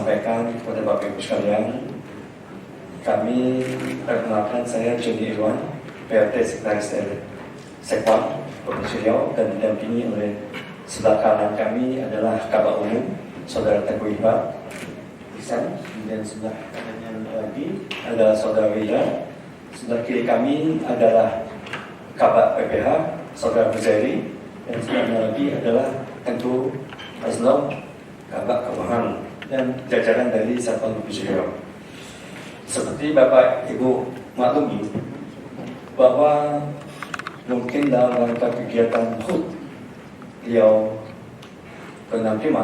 sampaikan kepada Bapak Ibu sekalian, kami perkenalkan, saya Joni Irwan, PLT Sekretaris Sekwan Provinsi Riau, dan didampingi oleh sebelah kanan kami adalah Kabak Umum Saudara Teguh Iqbal Ihsan, dan sebelah kanannya lagi adalah Saudara Wida, sebelah kiri kami adalah Kabak PPH Saudara Buzairi, dan sebelahnya lagi adalah tentu Aslom Kabak Keuangan dan jajaran dari Satuan Provinsi Riau. Seperti Bapak Ibu maklumi bahwa mungkin dalam rangka kegiatan HUT Riau ke-65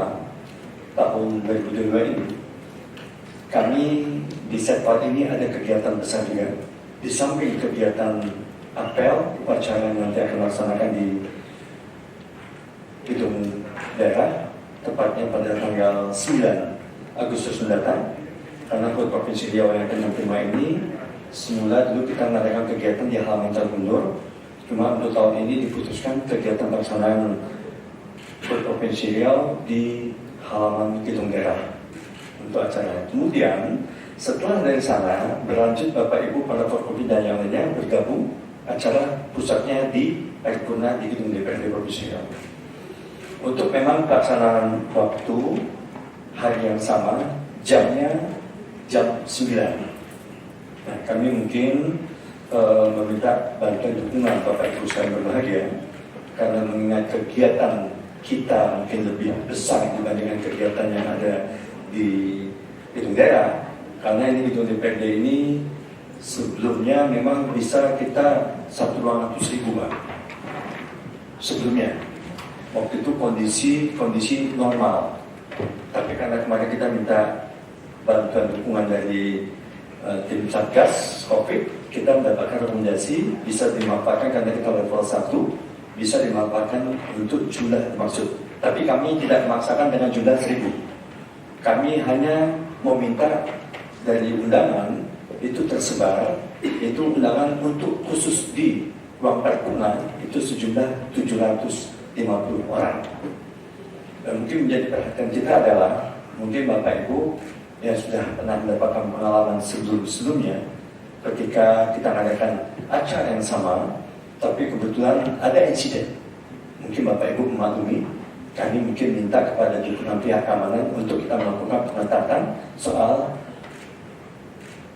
tahun 2022 ini, kami di Setpad ini ada kegiatan besar juga. Di samping kegiatan apel, upacara yang nanti akan dilaksanakan di gedung daerah, tepatnya pada tanggal 9 Agustus mendatang. Karena HUT Provinsi Riau yang ke-65 ini semula dulu kita mengadakan kegiatan di halaman Calgundur, cuma untuk tahun ini diputuskan kegiatan pelaksanaan HUT Provinsi Riau di halaman gedung daerah untuk acara. Kemudian setelah dari sana berlanjut Bapak Ibu para Forkopimda dan yang lainnya bergabung acara pusatnya di paripurna di gedung DPRD Provinsi Riau. Untuk memang pelaksanaan waktu hari yang sama, jamnya jam 9. Nah, kami mungkin meminta bantuan dukungan Bapak Ibu sekalian berbahagia, karena mengingat kegiatan kita mungkin lebih besar dibandingkan kegiatan yang ada di gedung daerah. Karena ini gedung DPRD ini sebelumnya memang bisa kita satu ruangan itu 1.000 Pak. Sebelumnya waktu itu kondisi normal, tapi karena kemarin kita minta bantuan dukungan dari tim Satgas COVID, kita mendapatkan rekomendasi bisa dimanfaatkan karena kita level 1, bisa dimanfaatkan untuk jumlah maksud. Tapi kami tidak memaksakan dengan jumlah 1.000. Kami hanya meminta dari undangan itu tersebar, itu undangan untuk khusus di ruang paripurna itu sejumlah 750 orang. Dan mungkin menjadi perhatian kita adalah mungkin Bapak Ibu yang sudah pernah mendapatkan pengalaman sebelumnya ketika kita mengadakan acara yang sama, tapi kebetulan ada insiden. Mungkin Bapak Ibu memaklumi, kami mungkin minta kepada dukungan pihak keamanan untuk kita melakukan pengetatan soal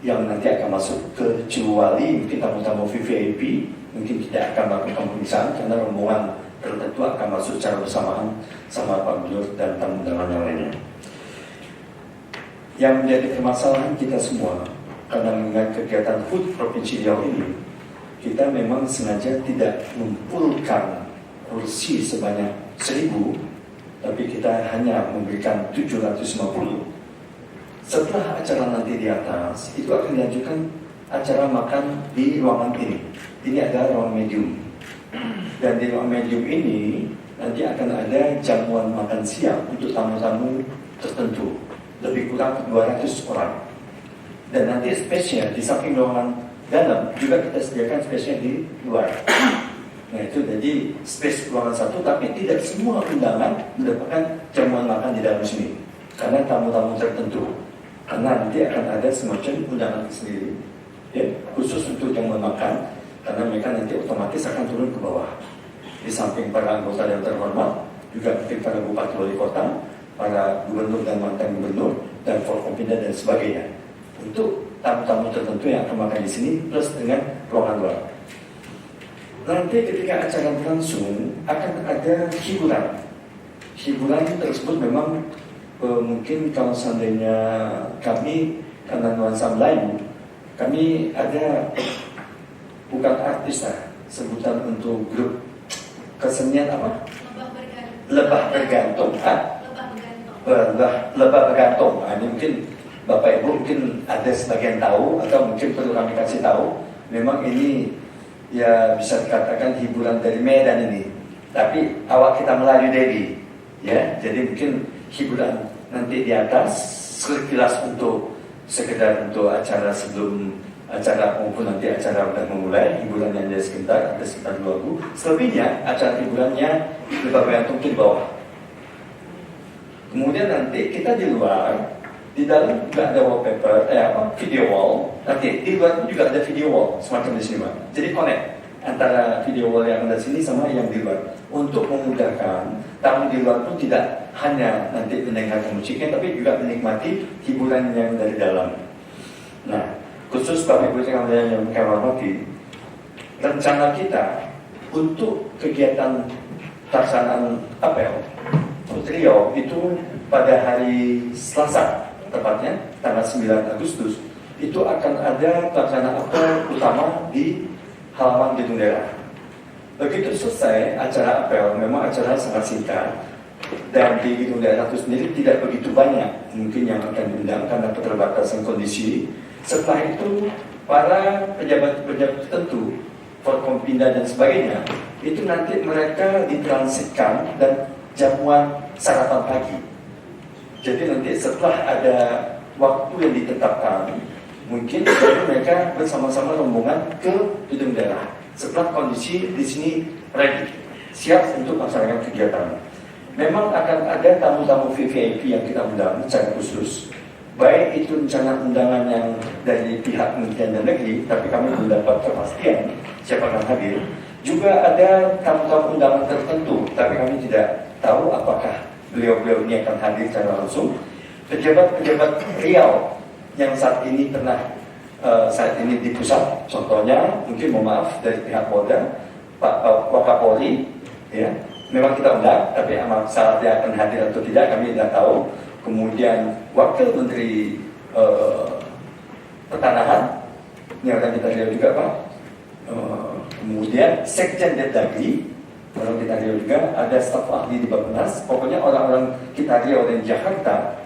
yang nanti akan masuk, kecuali mungkin tamu-tamu VVIP mungkin tidak akan melakukan pemeriksaan karena rombongan tertentu akan masuk secara bersamaan sama Pak Gubernur dan tamu undangan yang lainnya. Yang menjadi permasalahan kita semua, karena mengingat kegiatan HUT Provinsi Riau ini, kita memang sengaja tidak mengumpulkan kursi sebanyak 1.000, tapi kita hanya memberikan 750. Setelah acara nanti di atas, itu akan dilanjutkan acara makan di ruangan ini. Ini adalah ruang medium. Dan di ruang medium ini nanti akan ada jamuan makan siang untuk tamu-tamu tertentu, lebih kurang 200 orang. Dan nanti spesial di samping ruangan dalam juga kita sediakan spesial di luar. Nah itu jadi space ruangan satu, tapi tidak semua undangan mendapatkan jamuan makan di dalam sini, karena tamu-tamu tertentu. Karena nanti akan ada semacam undangan sendiri, ya, khusus untuk jamuan makan, karena mereka nanti otomatis akan turun ke bawah. Di samping para anggota yang terhormat, juga mungkin para bupati wali kota, para gubernur dan mantan gubernur, dan Forkopimda dan sebagainya. Untuk tamu-tamu tertentu yang akan makan di sini, plus dengan ruangan luar. Nanti ketika acara berlangsung, akan ada hiburan. Hiburan tersebut memang mungkin kalau seandainya kami, karena nuansa Melayu, kami ada bukan artis lah, sebutan untuk grup kesenian apa? Lebah bergantung. Lebah bergantung. Nah, ini mungkin Bapak Ibu mungkin ada sebagian tahu, atau mungkin perlu kami kasih tahu. Memang ini ya bisa dikatakan hiburan dari Medan ini. Tapi awak kita Melayu Dewi, ya. Jadi mungkin hiburan nanti di atas sekilas untuk sekedar untuk acara sebelum acara maupun nanti acara sudah memulai, hiburan yang ada sekitar 2 lagu. Selebihnya acara hiburannya lebih bergantung di bawah. Kemudian nanti kita di luar Di dalam juga ada wallpaper, video wall. Nanti di luar juga ada video wall semacam di sini, Pak. Jadi connect antara video wall yang ada di sini sama yang di luar untuk memudahkan tamu di luar pun tidak hanya nanti mendengarkan musiknya, tapi juga menikmati hiburan yang dari dalam. Nah, khusus Bapak Ibu yang kami hormati, rencana kita untuk kegiatan pelaksanaan apel Riau itu pada hari Selasa, tepatnya tanggal 9 Agustus, itu akan ada pelaksanaan apel utama di halaman gedung daerah. Begitu selesai acara apel, memang acara sangat singkat, dan di gedung daerah itu sendiri tidak begitu banyak mungkin yang akan diundang karena keterbatasan kondisi. Setelah itu para pejabat-pejabat tertentu, Forkompinda dan sebagainya, itu nanti mereka ditransitkan dan jamuan sarapan pagi. Jadi nanti setelah ada waktu yang ditetapkan, mungkin mereka bersama-sama rombongan ke gedung daerah. Setelah kondisi di sini ready, siap untuk melaksanakan kegiatan. Memang akan ada tamu-tamu VVIP yang kita undang secara khusus. Baik itu rencana undangan yang dari pihak Kementerian Dalam Negeri, tapi kami belum dapat kepastian siapa akan hadir. Juga ada tamu-tamu undangan tertentu, tapi kami tidak tahu apakah beliau-beliau ini akan hadir secara langsung. Pejabat-pejabat Riau yang saat ini di pusat, contohnya mungkin mohon maaf dari pihak Polda, Pak Wakapolri, ya, memang kita undang, tapi amat syaratnya akan hadir atau tidak kami tidak tahu. Kemudian Wakil Menteri Pertanahan ini akan kita lihat juga, Pak. Kemudian Sekjen Depdagri, orang kita lihat juga, ada staf ahli di Bappenas. Pokoknya orang-orang kita lihat dari Jakarta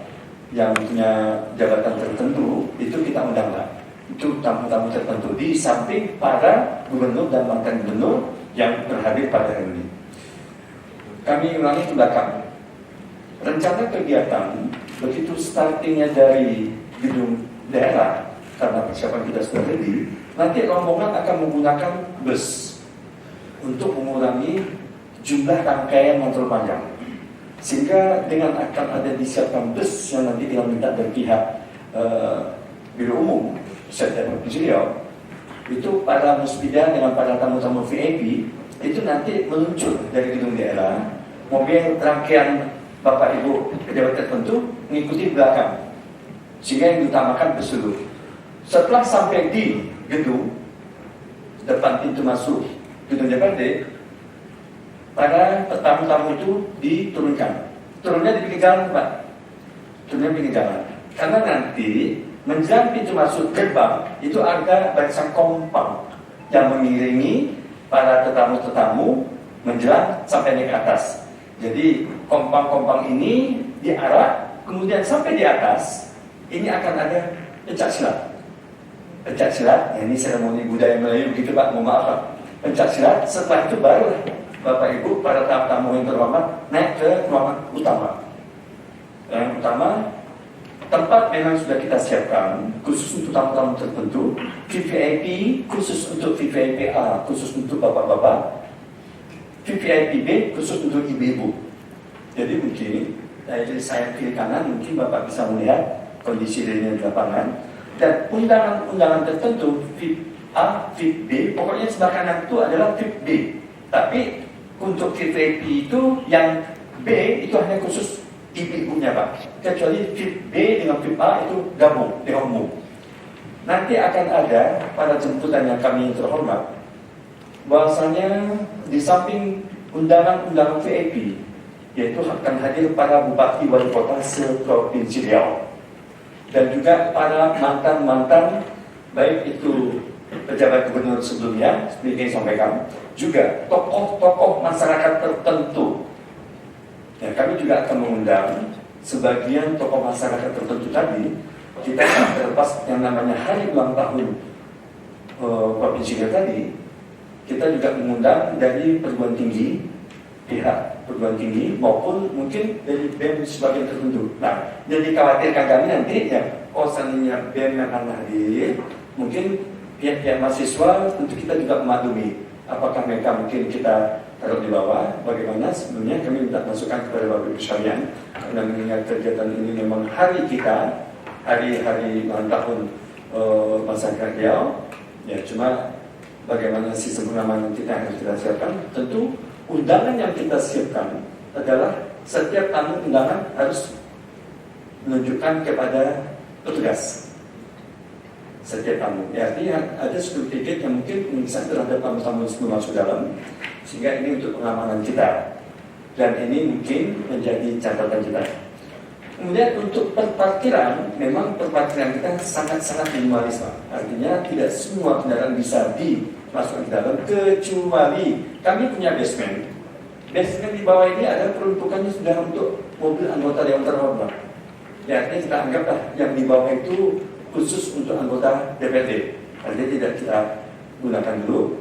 yang punya jabatan tertentu itu kita undang, Pak. Itu tamu-tamu tertentu di samping para gubernur dan mantan gubernur yang berhadir pada hari ini. Kami ulangi ke belakang. Rencana kegiatan begitu startingnya dari gedung daerah, karena persiapan kita sudah ready, nanti rombongan akan menggunakan bus untuk mengurangi jumlah rangkaian yang terlalu panjang. Sehingga dengan akan ada disiapkan bus yang nanti kita minta dari pihak Biro Umum Sekjen Provinsi Riau, itu para musbidah dengan para tamu-tamu VIP itu nanti meluncur dari gedung daerah, mobil rangkaian Bapak Ibu pejabat tertentu mengikuti belakang, sehingga yang diutamakan bus dulu. Setelah sampai di gedung depan pintu masuk gedung DPRD, para tamu-tamu itu diturunkan. Turunnya di pinggir jalan, Pak. Turunnya di pinggir jalan. Karena nanti menjelang pintu masuk gerbang itu ada barisan kompang yang mengiringi para tetamu-tetamu menjelang sampai naik ke atas. Jadi kompang-kompang ini diarak, kemudian sampai di atas ini akan ada pencak silat. Pencak silat, ya ini seremoni budaya Melayu begitu, Pak. Mohon maaf, Pak. Pencak silat, setelah itu baru Bapak Ibu para tamu yang terhormat naik ke ruangan utama. Yang utama tempat memang sudah kita siapkan khusus untuk tamu-tamu tertentu, VVIP khusus untuk VVIP A, khusus untuk bapak-bapak, VVIP B khusus untuk ibu-ibu. Jadi mungkin dari saya kiri kanan mungkin Bapak bisa melihat kondisi dari lapangan, dan undangan-undangan tertentu VIP A, VIP B, pokoknya sebelah kanan itu adalah VIP B. Tapi untuk VVIP itu yang B itu hanya khusus ibu-ibunya, Pak. Kecuali VIP B dengan VIP A itu gabung di umum. Nanti akan ada pada jemputan yang kami terhormat, bahwasanya di samping undangan-undangan VIP, yaitu akan hadir para bupati wali kota se-Provinsi Riau, dan juga para mantan-mantan baik itu pejabat gubernur sebelumnya, seperti yang sampaikan, juga tokoh-tokoh masyarakat tertentu. Ya, kami juga akan mengundang sebagian tokoh masyarakat tertentu tadi. Kita terlepas yang namanya hari ulang tahun Provinsi Riau tadi, kita juga mengundang dari perguruan tinggi, pihak perguruan tinggi maupun mungkin dari BEM sebagian tertentu. Nah, jadi khawatirkan kami nanti ya, seandainya BEM yang akan hadir, mungkin pihak-pihak mahasiswa tentu kita juga memaklumi apakah mereka mungkin kita taruh di bawah. Bagaimana sebelumnya kami minta masukan kepada Bapak Ibu sekalian, karena mengingat kegiatan ini memang hari kita hari-hari ulang tahun masyarakat Riau. Ya, cuma bagaimana sistem pengamanan kita yang harus kita siapkan. Tentu undangan yang kita siapkan adalah setiap tamu undangan harus menunjukkan kepada petugas setiap tamu. Ya, artinya ada security ticket yang mungkin bisa terhadap tamu-tamu sebelum masuk dalam, sehingga ini untuk pengamanan kita. Dan ini mungkin menjadi catatan kita. Kemudian untuk perparkiran, memang perparkiran kita sangat-sangat minimalis, Pak. Artinya tidak semua kendaraan bisa dimasukkan ke dalam, kecuali kami punya basement. Basement di bawah ini ada peruntukannya sudah untuk mobil anggota Dewan Terhormat. Ya, artinya kita anggaplah yang di bawah itu khusus untuk anggota DPRD. Artinya tidak kita gunakan dulu.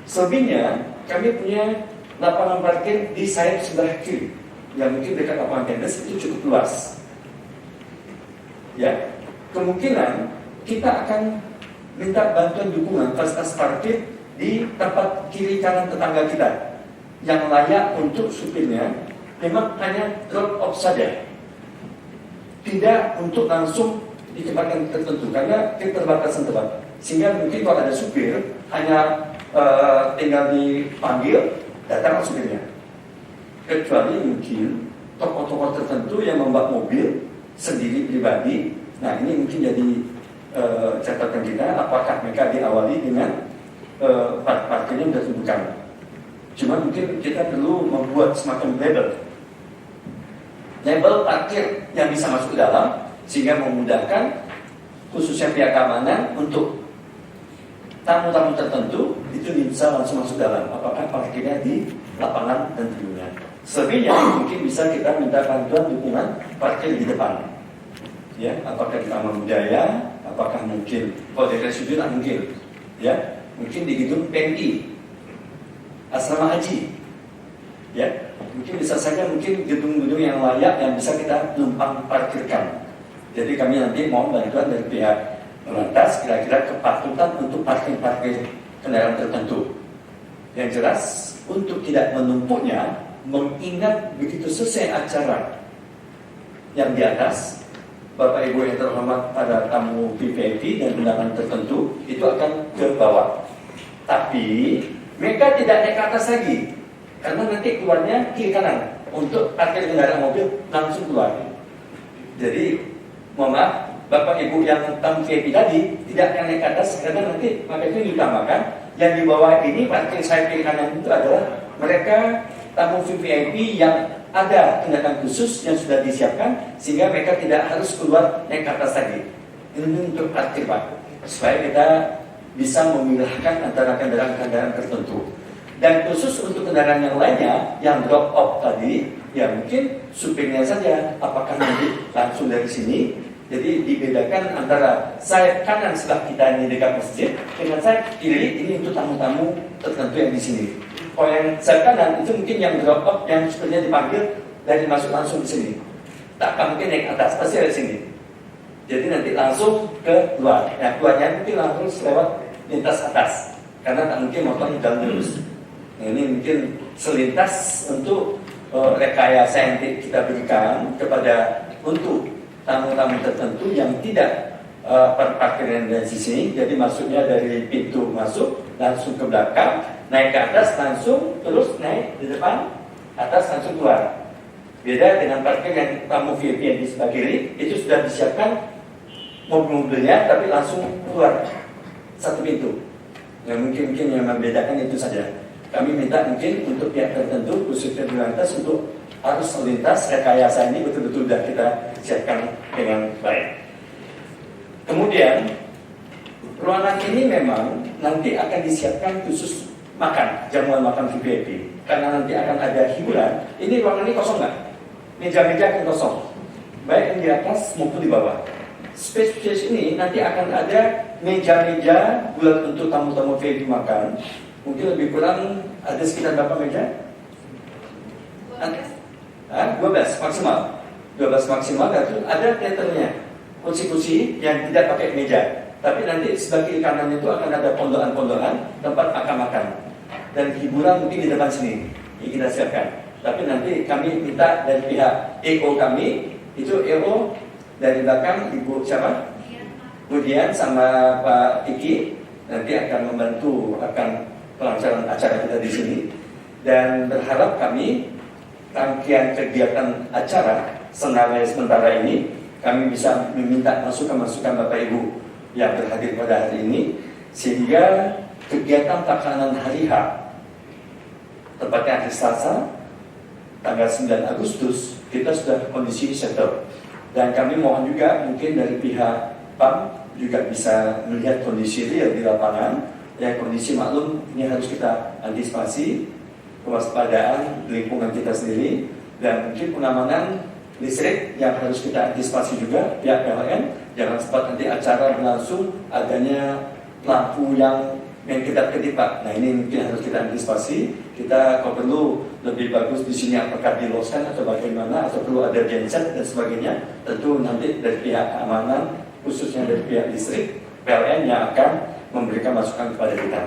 Selebihnya kami punya lapangan parkir di sayap sebelah kiri yang mungkin dekat lapangan tenis itu cukup luas. Ya, kemungkinan kita akan minta bantuan dukungan fasilitas parkir di tempat kiri kanan tetangga kita yang layak untuk supirnya. Memang hanya drop off saja, tidak untuk langsung di tempat yang tertentu karena keterbatasan tempat. Sehingga mungkin kalau ada supir hanya tinggal dipanggil, datang supirnya. Kecuali mungkin tokoh-tokoh tertentu yang membawa mobil sendiri pribadi. Nah, ini mungkin jadi catatan kita, apakah mereka diawali dengan parkirnya sudah ditentukan. Cuma mungkin kita perlu membuat semacam label parkir yang bisa masuk ke dalam, sehingga memudahkan khususnya pihak keamanan untuk tamu-tamu tertentu itu bisa langsung masuk dalam. Apakah parkirnya di lapangan dan tribunnya. Selebihnya mungkin bisa kita minta bantuan dukungan parkir di depan. Ya, apakah di Taman Budaya, apakah mungkin kalau di Residen mungkin, ya, mungkin di gedung PMI, asrama haji, ya, mungkin bisa saja mungkin gedung-gedung yang layak yang bisa kita numpang parkirkan. Jadi kami nanti mohon bantuan dari pihak lantas kira-kira kepatutan untuk parkir kendaraan tertentu. Yang jelas untuk tidak menumpuknya, mengingat begitu selesai acara yang di atas, Bapak Ibu yang terhormat pada tamu VIP dan undangan tertentu itu akan ke bawah. Tapi mereka tidak naik ke atas lagi, karena nanti keluarnya kiri kanan untuk parkir kendaraan mobil langsung keluar. Jadi mohon maaf, Bapak Ibu yang tamu VIP tadi tidak akan naik ke atas karena nanti maka itu diutamakan yang di bawah ini parkir sayap kiri kanan itu adalah mereka tamu VIP yang ada tindakan khusus yang sudah disiapkan sehingga mereka tidak harus keluar naik ke atas lagi. Ini untuk parkir, Pak, supaya kita bisa memilahkan antara kendaraan-kendaraan tertentu. Dan khusus untuk kendaraan yang lainnya yang drop off tadi, ya mungkin supirnya saja apakah nanti langsung dari sini. Jadi dibedakan antara sayap kanan sebelah kita ini dekat masjid dengan sayap kiri ini untuk tamu-tamu tertentu yang di sini. Kalau yang sayap kanan itu mungkin yang drop off yang sebenarnya dipanggil dari masuk langsung di sini. Tak akan mungkin naik atas, pasti dari sini. Jadi nanti langsung ke luar. Nah, keluarnya mungkin langsung lewat lintas atas karena tak mungkin motor di dalam terus. Nah, ini mungkin selintas untuk rekayasa yang kita berikan kepada untuk tamu-tamu tertentu yang tidak parkiran dari sini. Jadi masuknya dari pintu masuk langsung ke belakang, naik ke atas langsung terus naik di depan, atas langsung keluar. Beda dengan parkir yang tamu VIP yang di sebelah kiri itu sudah disiapkan mobil-mobilnya tapi langsung keluar satu pintu. Yang mungkin yang membedakan itu saja. Kami minta mungkin untuk pihak tertentu khususnya di lantas untuk arus lintas rekayasa ini betul-betul sudah kita siapkan dengan baik. Kemudian ruangan ini memang nanti akan disiapkan khusus makan, jamuan makan VIP. Karena nanti akan ada hiburan. Ini ruangan ini kosong nggak? Meja-meja akan kosong, baik yang di atas maupun di bawah. Space ini nanti akan ada meja-meja buat untuk tamu-tamu VIP makan. Mungkin lebih kurang ada sekitar berapa meja? 12 maksimal. 12 maksimal, itu ada teaternya, kursi-kursi yang tidak pakai meja. Tapi nanti sebelah kiri kanan itu akan ada pondokan-pondokan tempat makan-makan. Dan hiburan mungkin di depan sini yang kita siapkan. Tapi nanti kami minta dari pihak EO kami, itu EO Dari belakang Ibu siapa? Bu Dian sama Pak Kiki nanti akan membantu pelancaran acara kita di sini, dan berharap kami rangkaian kegiatan acara sementara ini kami bisa meminta masukan-masukan Bapak Ibu yang berhadir pada hari ini, sehingga kegiatan pelaksanaan hari H tepatnya hari Selasa tanggal 9 Agustus kita sudah kondisi settle, dan kami mohon juga mungkin dari pihak PAM juga bisa melihat kondisi real di lapangan. Ya, kondisi maklum ini harus kita antisipasi, kewaspadaan lingkungan kita sendiri, dan mungkin pengamanan listrik yang harus kita antisipasi juga pihak PLN. Jangan sempat nanti acara berlangsung adanya lampu yang kita kedip Pak. Nah, ini mungkin harus kita antisipasi. Kita kalau perlu lebih bagus di sini apakah diloskan atau bagaimana, atau perlu ada genset dan sebagainya. Tentu nanti dari pihak keamanan, khususnya dari pihak listrik PLN yang akan memberikan masukan kepada kita.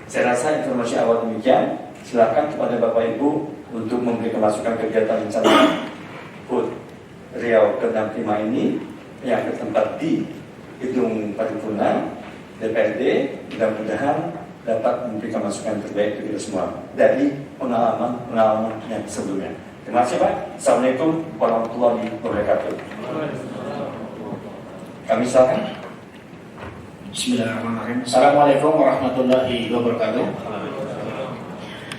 Saya rasa informasi awal demikian. Silakan kepada Bapak Ibu untuk memberikan masukan kegiatan rencana HUT Riau ke-65 ini yang bertempat di gedung paripurna DPRD. Mudah-mudahan dapat memberikan masukan terbaik ke kita semua dari pengalaman yang sebelumnya. Terima kasih Pak. Assalamualaikum warahmatullahi wabarakatuh. Kami silakan. Bismillahirrahmanirrahim. Assalamualaikum warahmatullahi wabarakatuh.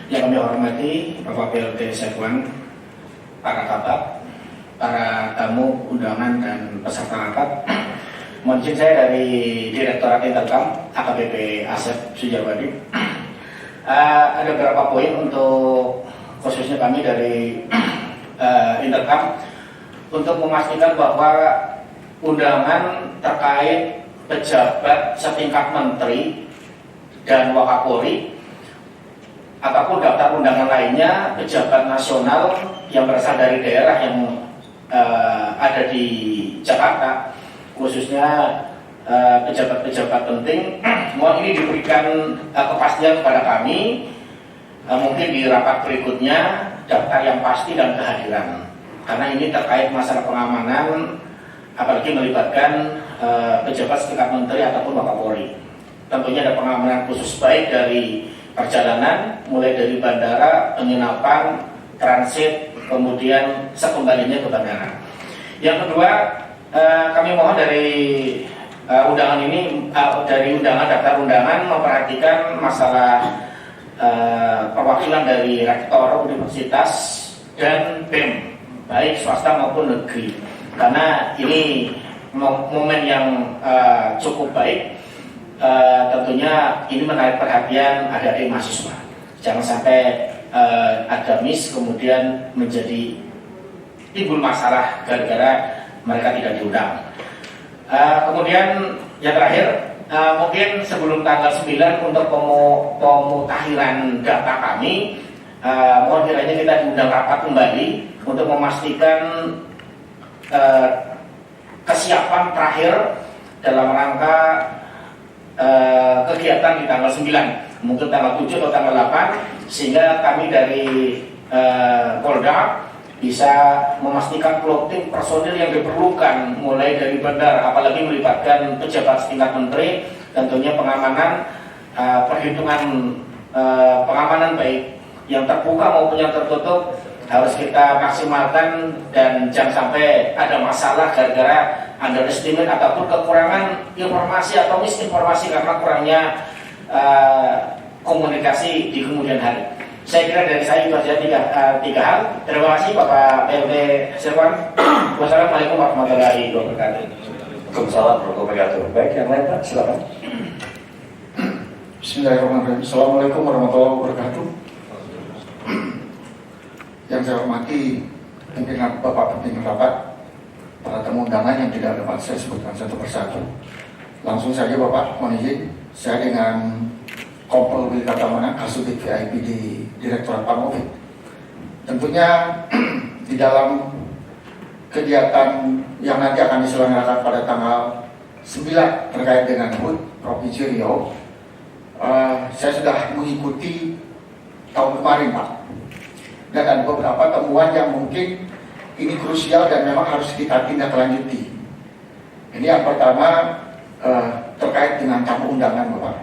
Yang kami hormati Bapak PLT Sekwan, para kabak, para tamu undangan dan peserta rapat. Mohon izin saya dari Direktorat Intercam AKBP Asep Sujawadi. Ada beberapa poin untuk khususnya kami dari Intercam untuk memastikan bahwa undangan terkait pejabat setingkat menteri dan Wakapolri ataupun daftar undangan lainnya pejabat nasional yang berasal dari daerah yang ada di Jakarta, khususnya pejabat-pejabat penting, mohon ini diberikan kepastian kepada kami, mungkin di rapat berikutnya daftar yang pasti dan kehadiran, karena ini terkait masalah pengamanan, apalagi melibatkan pejabat setingkat menteri ataupun Wakapolri. Tentunya ada pengamanan khusus baik dari perjalanan, mulai dari bandara, penginapan, transit, kemudian sekembalinya ke bandara. Yang kedua, kami mohon dari undangan ini, dari undangan daftar undangan memperhatikan masalah perwakilan dari rektor universitas dan BEM, baik swasta maupun negeri, karena ini momen yang cukup baik. Tentunya ini menarik perhatian adik-adik mahasiswa. Jangan sampai ada miss kemudian menjadi timbul masalah gara-gara mereka tidak diundang. Kemudian yang terakhir, mungkin sebelum tanggal 9 untuk pemutakhiran data kami, mohon kiranya kita diundang rapat kembali untuk memastikan kesiapan terakhir dalam rangka kegiatan di tanggal 9, mungkin tanggal 7 atau tanggal 8, sehingga kami dari Polda bisa memastikan plotting personil yang diperlukan mulai dari bandar, apalagi melibatkan pejabat setingkat menteri. Tentunya pengamanan, perhitungan pengamanan baik yang terbuka maupun yang tertutup harus kita maksimalkan, dan jangan sampai ada masalah gara-gara underestimate ataupun kekurangan informasi atau misinformasi karena kurangnya komunikasi di kemudian hari. Saya kira dari saya itu saja tiga hal. Terima kasih Bapak PLT Sekwan. Wassalamualaikum warahmatullahi wabarakatuh. Waalaikumsalam warahmatullahi wabarakatuh. Baik, yang lain Pak, silakan. Bismillahirrahmanirrahim. Assalamualaikum warahmatullahi wabarakatuh. Yang saya hormati pimpinan Bapak pimpinan rapat, para tamu undangan yang tidak dapat saya sebutkan satu persatu. Langsung saja Bapak, mohon izin, saya dengan Kompol Willy Kartamana, Kasubit VIP di Direktorat Pamovit. Tentunya di dalam kegiatan yang nanti akan diselenggarakan pada tanggal 9 terkait dengan HUT Provinsi Riau, saya sudah mengikuti tahun kemarin Pak, dan ada beberapa temuan yang mungkin ini krusial dan memang harus kita tindak lanjuti. Ini yang pertama terkait dengan tamu undangan Bapak.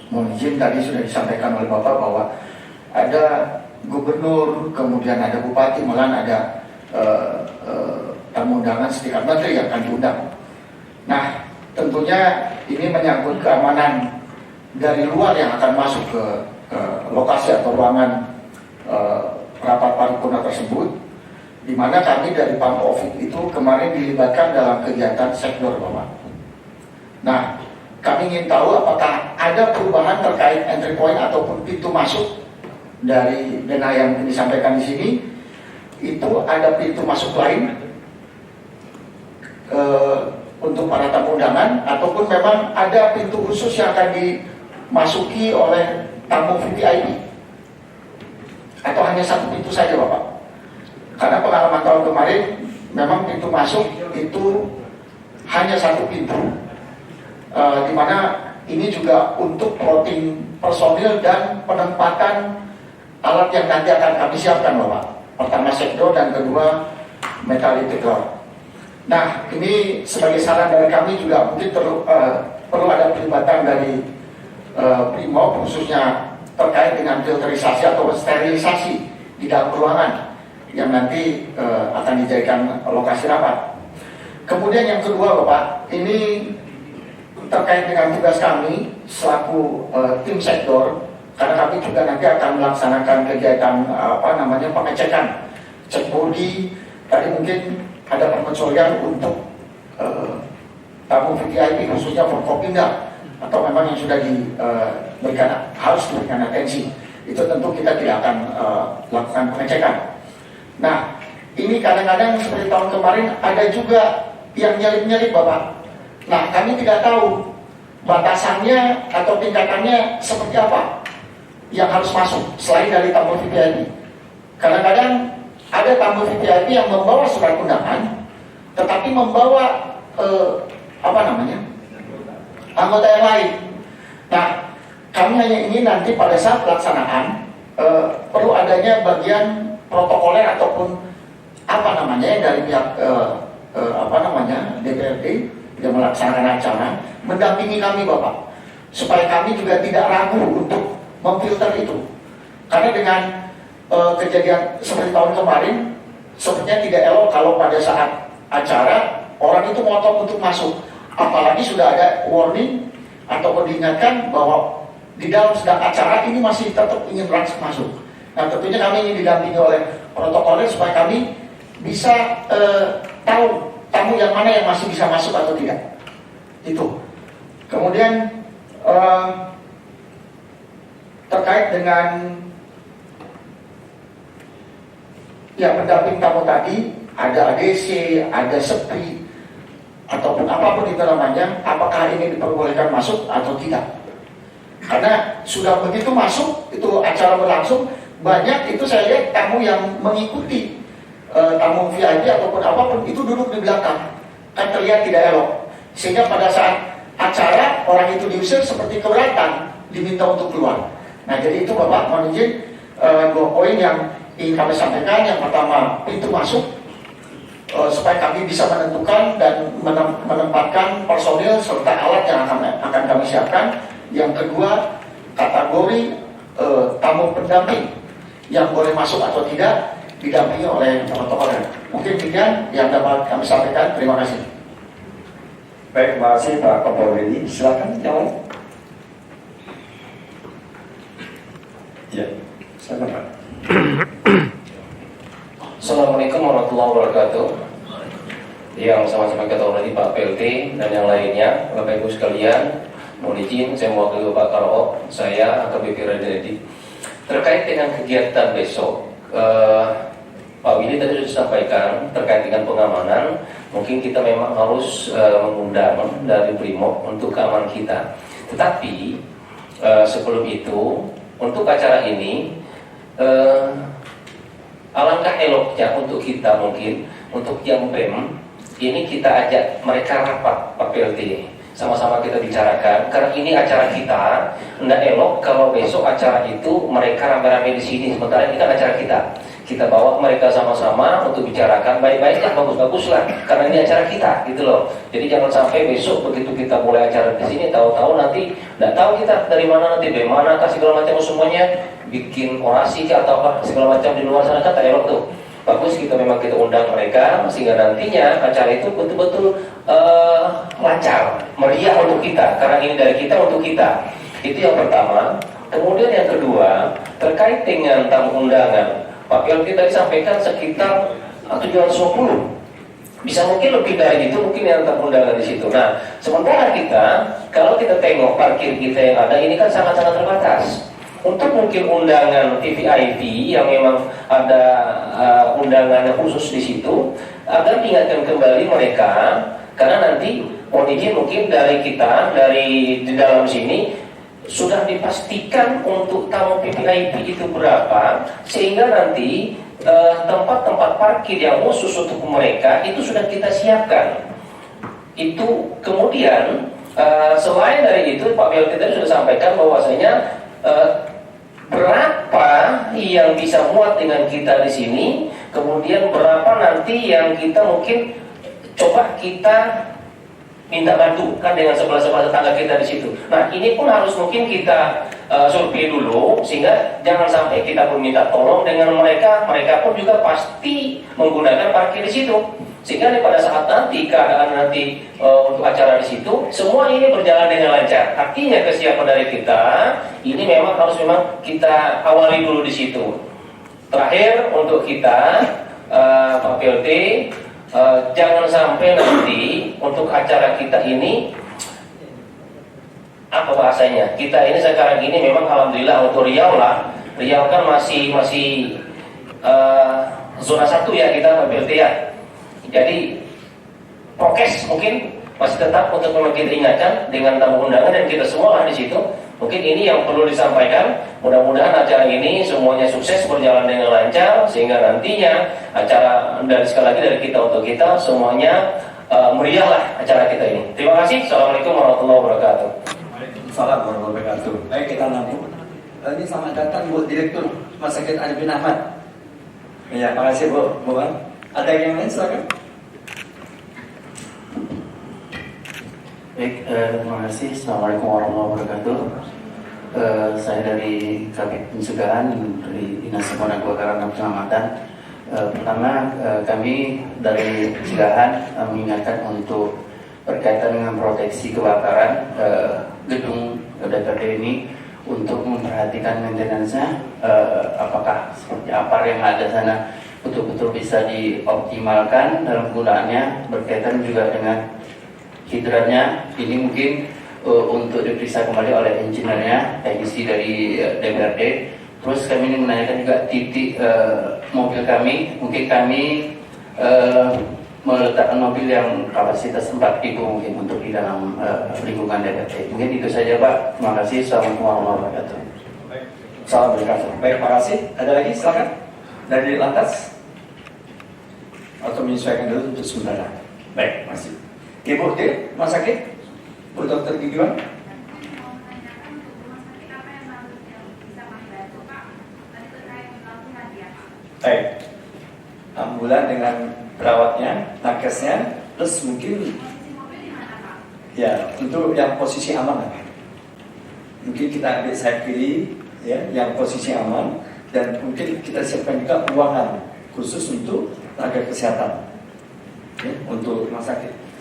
Mohon izin tadi sudah disampaikan oleh Bapak bahwa ada gubernur, kemudian ada bupati, malah ada tamu undangan setingkat menteri yang akan diundang. Nah, tentunya ini menyangkut keamanan dari luar yang akan masuk ke lokasi atau ruangan rapat paripurna tersebut, di mana kami dari Pamkovid itu kemarin dilibatkan dalam kegiatan sektor Bapak. Nah, kami ingin tahu apakah ada perubahan terkait entry point ataupun pintu masuk dari dana yang disampaikan di sini. Itu ada pintu masuk lain untuk para tamu undangan, ataupun memang ada pintu khusus yang akan dimasuki oleh tamu VIP, atau hanya satu pintu saja Bapak? Karena pengalaman tahun kemarin memang pintu masuk itu hanya satu pintu, di mana ini juga untuk plotting personil dan penempatan alat yang nanti akan kami siapkan Bapak. Pertama sektor dan kedua metal detector. Nah, ini sebagai saran dari kami juga mungkin perlu ada pelibatan dari Brimob, khususnya terkait dengan filterisasi atau sterilisasi di dalam ruangan yang nanti akan dijadikan lokasi rapat. Kemudian yang kedua Bapak, ini terkait dengan tugas kami selaku tim sektor, karena kami juga nanti akan melaksanakan kegiatan pengecekan, cek body. Tadi mungkin ada pengecualian untuk tamu VIP khususnya Forkopimda, atau memang yang sudah harus diberikan atensi. Itu tentu kita tidak akan lakukan pengecekan. Nah, ini kadang-kadang seperti tahun kemarin ada juga yang nyelip-nyelip Bapak. Nah, kami tidak tahu batasannya atau tingkatannya seperti apa yang harus masuk selain dari tamu VIP. Kadang-kadang ada tamu VIP yang membawa surat undangan, tetapi membawa anggota yang lain. Nah, kami hanya ingin nanti pada saat pelaksanaan perlu adanya bagian protokoler ataupun dari pihak DPRD yang melaksanakan acara mendampingi kami Bapak, supaya kami juga tidak ragu untuk memfilter itu. Karena dengan kejadian seperti tahun kemarin, sepertinya tidak elok kalau pada saat acara orang itu ngotot untuk masuk, apalagi sudah ada warning atau diingatkan bahwa di dalam sedang acara ini masih tetap ingin masuk. Nah, tentunya kami ingin didampingi oleh protokoler supaya kami bisa tahu tamu yang mana yang masih bisa masuk atau tidak. Itu. Kemudian terkait dengan pendamping tamu tadi, ada ADC, ada SEPRI, ataupun apapun itu namanya, apakah ini diperbolehkan masuk atau tidak? Karena sudah begitu masuk, itu acara berlangsung, banyak itu saya lihat tamu yang mengikuti tamu VIP ataupun apapun itu duduk di belakang, kan terlihat tidak elok. Sehingga pada saat acara orang itu diusir seperti keberatan, diminta untuk keluar. Nah, jadi itu Bapak mohon izin 2 poin yang ingin kami sampaikan. Yang pertama, pintu masuk, supaya kami bisa menentukan dan menempatkan personil serta alat yang akan kami siapkan. Yang kedua, kategori tamu pendamping yang boleh masuk atau tidak didampingi oleh protokoler. Mungkin demikian yang dapat kami sampaikan. Terima kasih. Baik, terima kasih Pak Kapolri. Silakan jawab. Ya, silakan Pak. Assalamualaikum warahmatullahi wabarakatuh. Yang sama-sama ketua dari Pak PLT dan yang lainnya, Bapak Ibu sekalian, mohon izin saya mewakili Pak Karo, saya AKBP Radinedi. Terkait dengan kegiatan besok, Pak Willy tadi sudah disampaikan terkait dengan pengamanan. Mungkin kita memang harus mengundang dari Brimob untuk keamanan kita. Tetapi sebelum itu, untuk acara ini alangkah eloknya untuk kita mungkin untuk yang BEM ini kita ajak mereka rapat Pak PLT, sama-sama kita bicarakan karena ini acara kita. Tidak elok kalau besok acara itu mereka rame-rame di sini, sementara ini kan acara kita. kita bawa mereka sama-sama untuk bicarakan baik-baiklah, bagus-baguslah, karena ini acara kita gitu loh. Jadi jangan sampai besok begitu kita mulai acara di sini, tahu-tahu nanti nggak tahu kita dari mana, nanti dari mana, segala macam semuanya bikin orasi atau apa segala macam di luar sana, kan tak elok tuh. Bagus memang kita undang mereka sehingga nantinya acara itu betul-betul lancar, meriah untuk kita, karena ini dari kita untuk kita. Itu yang pertama. Kemudian yang kedua, terkait dengan tamu undangan, Pak PLT tadi sampaikan sekitar 750. Bisa mungkin lebih dari itu, mungkin yang tamu undangan di situ. Nah, sementara kita, kalau kita tengok parkir kita yang ada ini kan sangat-sangat terbatas. Untuk mungkin undangan VVIP yang memang ada undangan khusus di situ, agar diingatkan kembali mereka, karena nanti mungkin dari kita, dari di dalam sini sudah dipastikan untuk tamu VVIP itu berapa, sehingga nanti tempat-tempat parkir yang khusus untuk mereka itu sudah kita siapkan. Itu kemudian selain dari itu Pak BLT tadi sudah sampaikan bahwasanya berapa yang bisa muat dengan kita di sini, kemudian berapa nanti yang kita mungkin coba kita minta bantu kan dengan sebelah-sebelah tetangga kita di situ. Nah, ini pun harus mungkin kita survei dulu, sehingga jangan sampai kita pun minta tolong dengan mereka, mereka pun juga pasti menggunakan parkir di situ. Sehingga pada saat nanti keadaan nanti untuk acara di situ, semua ini berjalan dengan lancar. Artinya kesiapan dari kita ini memang harus kita awali dulu di situ. Terakhir untuk kita Pak PLT, jangan sampai nanti untuk acara kita ini apa bahasanya, kita ini sekarang ini memang alhamdulillah untuk Riau kan masih zona 1 ya kita Pak PLT ya. Jadi prokes mungkin masih tetap untuk kita ingatkan dengan tamu undangan dan kita semua di situ. Mungkin ini yang perlu disampaikan. Mudah-mudahan acara ini semuanya sukses, berjalan dengan lancar, sehingga nantinya acara, dan sekali lagi dari kita untuk kita semuanya meriahlah acara kita ini. Terima kasih. Assalamualaikum warahmatullahi wabarakatuh. Waalaikumsalam warahmatullahi wabarakatuh. Baik, kita nampung. Ini selamat datang Bu Direktur Rumah Sakit Ali bin Ahmad. Ya, makasih Bu. Ada yang lain silakan. Baik, terima kasih. Assalamualaikum warahmatullahi wabarakatuh. Saya dari Kabit Pencegahan dari Dinas Pemadam Kebakaran dan Penyelamatan. Pertama, kami dari pencegahan mengingatkan untuk berkaitan dengan proteksi kebakaran gedung DPRD ini untuk memperhatikan maintenance-nya, apakah seperti apa yang ada sana betul-betul bisa dioptimalkan dalam penggunaannya, berkaitan juga dengan hidrannya. Ini mungkin untuk diperiksa kembali oleh engineer-nya, teknisi dari DPRD. Terus kami ingin menanyakan juga titik mobil kami. Mungkin kami meletakkan mobil yang kapasitas 4.000 mungkin untuk di dalam lingkungan DPRD. Mungkin itu saja Pak. Terima kasih. Assalamualaikum warahmatullahi wabarakatuh. Salam berkata. Baik, terima kasih. Ada lagi silakan dari lantas atau menyesuaikan dulu untuk sementara. Baik, masih. Ibu D, Rumah Sakit, Bu Dokter Gigiwan. Baik, ambulan dengan perawatnya, nakesnya, plus mungkin ya untuk yang posisi aman. Mungkin kita ambil sayap kiri, ya, yang posisi aman, dan mungkin kita siapkan juga ruangan khusus untuk tenaga kesehatan, ya, untuk rumah sakit.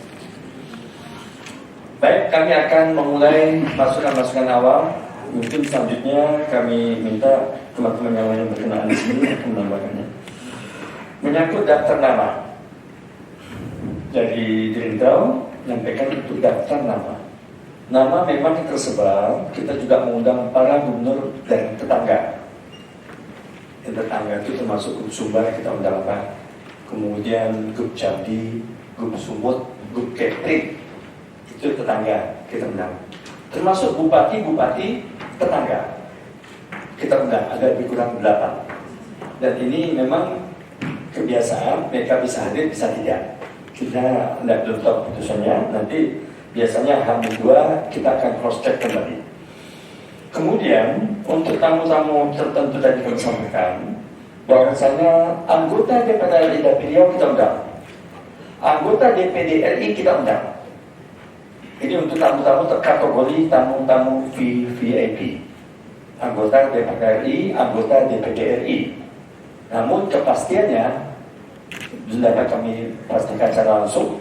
Baik, kami akan memulai masukan-masukan awal. Mungkin selanjutnya kami minta teman-teman yang lain berkenaan di sini akan menambahkannya. Menyangkut daftar nama, dari Dirindau menyampaikan untuk daftar nama. Nama memang tersebar. Kita juga mengundang para gubernur dan tetangga. Yang tetangga itu termasuk Gub Sumbar, kita undang apa? Kemudian Gub Jambi, Gub Sumut, Gub Kepri. Itu tetangga kita undang, termasuk bupati tetangga kita undang, ada lebih kurang 8. Dan ini memang kebiasaan, mereka bisa hadir bisa tidak, kita belum tahu keputusannya. Nanti biasanya H-2 kita akan cross check kembali. Kemudian untuk tamu-tamu tertentu tadi kami sampaikan, bahwasanya anggota DPR RI beliau kita undang, anggota DPD RI kita undang. Ini untuk tamu-tamu terkategori tamu-tamu VIP, anggota DPR RI, anggota DPD RI. Namun kepastiannya belum dapat kami pastikan secara langsung.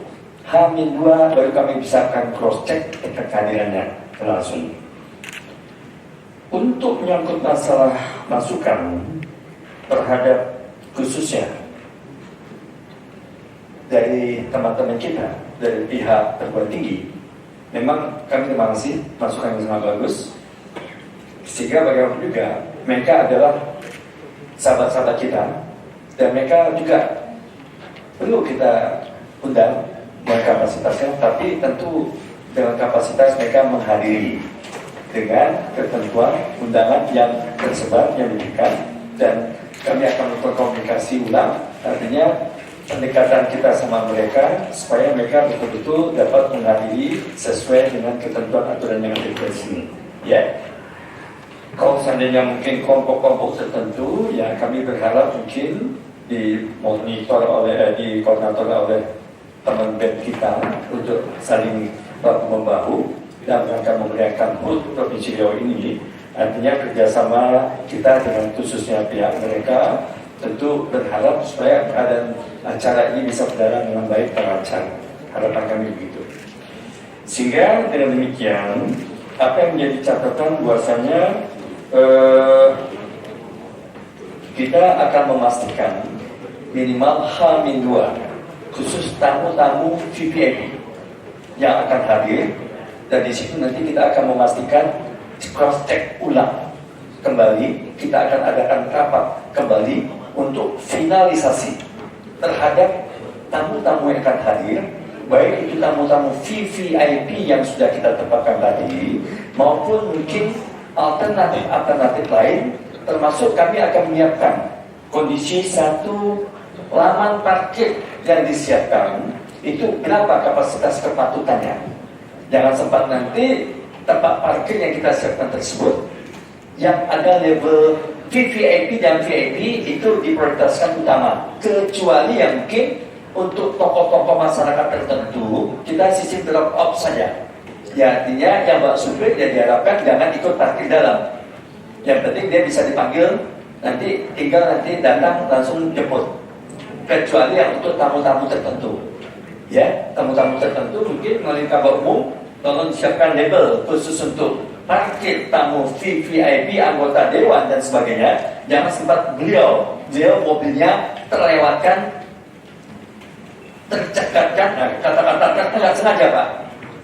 H-2 baru kami bisa akan cross check kehadirannya langsung. Untuk menyangkut masalah masukan terhadap khususnya dari teman-teman kita dari pihak perguruan tinggi, memang kami terima kasih masukan yang sangat bagus. Sehingga bagaimana juga mereka adalah sahabat-sahabat kita dan mereka juga perlu kita undang dengan kapasitasnya, tapi tentu dengan kapasitas mereka menghadiri dengan ketentuan undangan yang tersebar yang diberikan, dan kami akan berkomunikasi ulang, artinya pendekatan kita sama mereka supaya mereka betul-betul dapat menghadiri sesuai dengan ketentuan aturan yang ada di sini. Ya, kalau seandainya mungkin kelompok-kelompok tertentu, ya kami berharap mungkin dimonitor oleh, dikoordinator oleh teman BEM kita untuk saling bahu-membahu dan akan memberikan HUT Provinsi Riau ini. Artinya kerjasama kita dengan khususnya pihak mereka tentu berharap supaya keadaan acara ini bisa berjalan dengan baik dan lancar. Harapan kami begitu. Sehingga dengan demikian, apa yang menjadi catatan bahwasanya kita akan memastikan minimal H-2 khusus tamu-tamu VIP yang akan hadir, dan di situ nanti kita akan memastikan cross check ulang kembali. Kita akan adakan rapat kembali untuk finalisasi terhadap tamu-tamu yang akan hadir, baik itu tamu-tamu VVIP yang sudah kita tetapkan tadi maupun mungkin alternatif lain, termasuk kami akan menyiapkan kondisi satu laman parkir yang disiapkan itu berapa kapasitas kepatutannya. Jangan sempat nanti tempat parkir yang kita siapkan tersebut yang ada level VVIP dan VIP itu diprioritaskan utama, kecuali yang mungkin untuk tokoh-tokoh masyarakat tertentu kita sistem drop off saja. Ya, artinya yang bawa supir ya diharapkan jangan ikut parkir dalam. Yang penting dia bisa dipanggil, nanti tinggal nanti datang langsung jemput. Kecuali yang untuk tamu-tamu tertentu, ya tamu-tamu tertentu mungkin melalui kabar umum tolong disiapkan label khusus untuk parkir tamu VVIP, anggota dewan dan sebagainya. Jangan sempat beliau mobilnya terlewatkan, tercekatkan, kata-kata nggak sengaja Pak.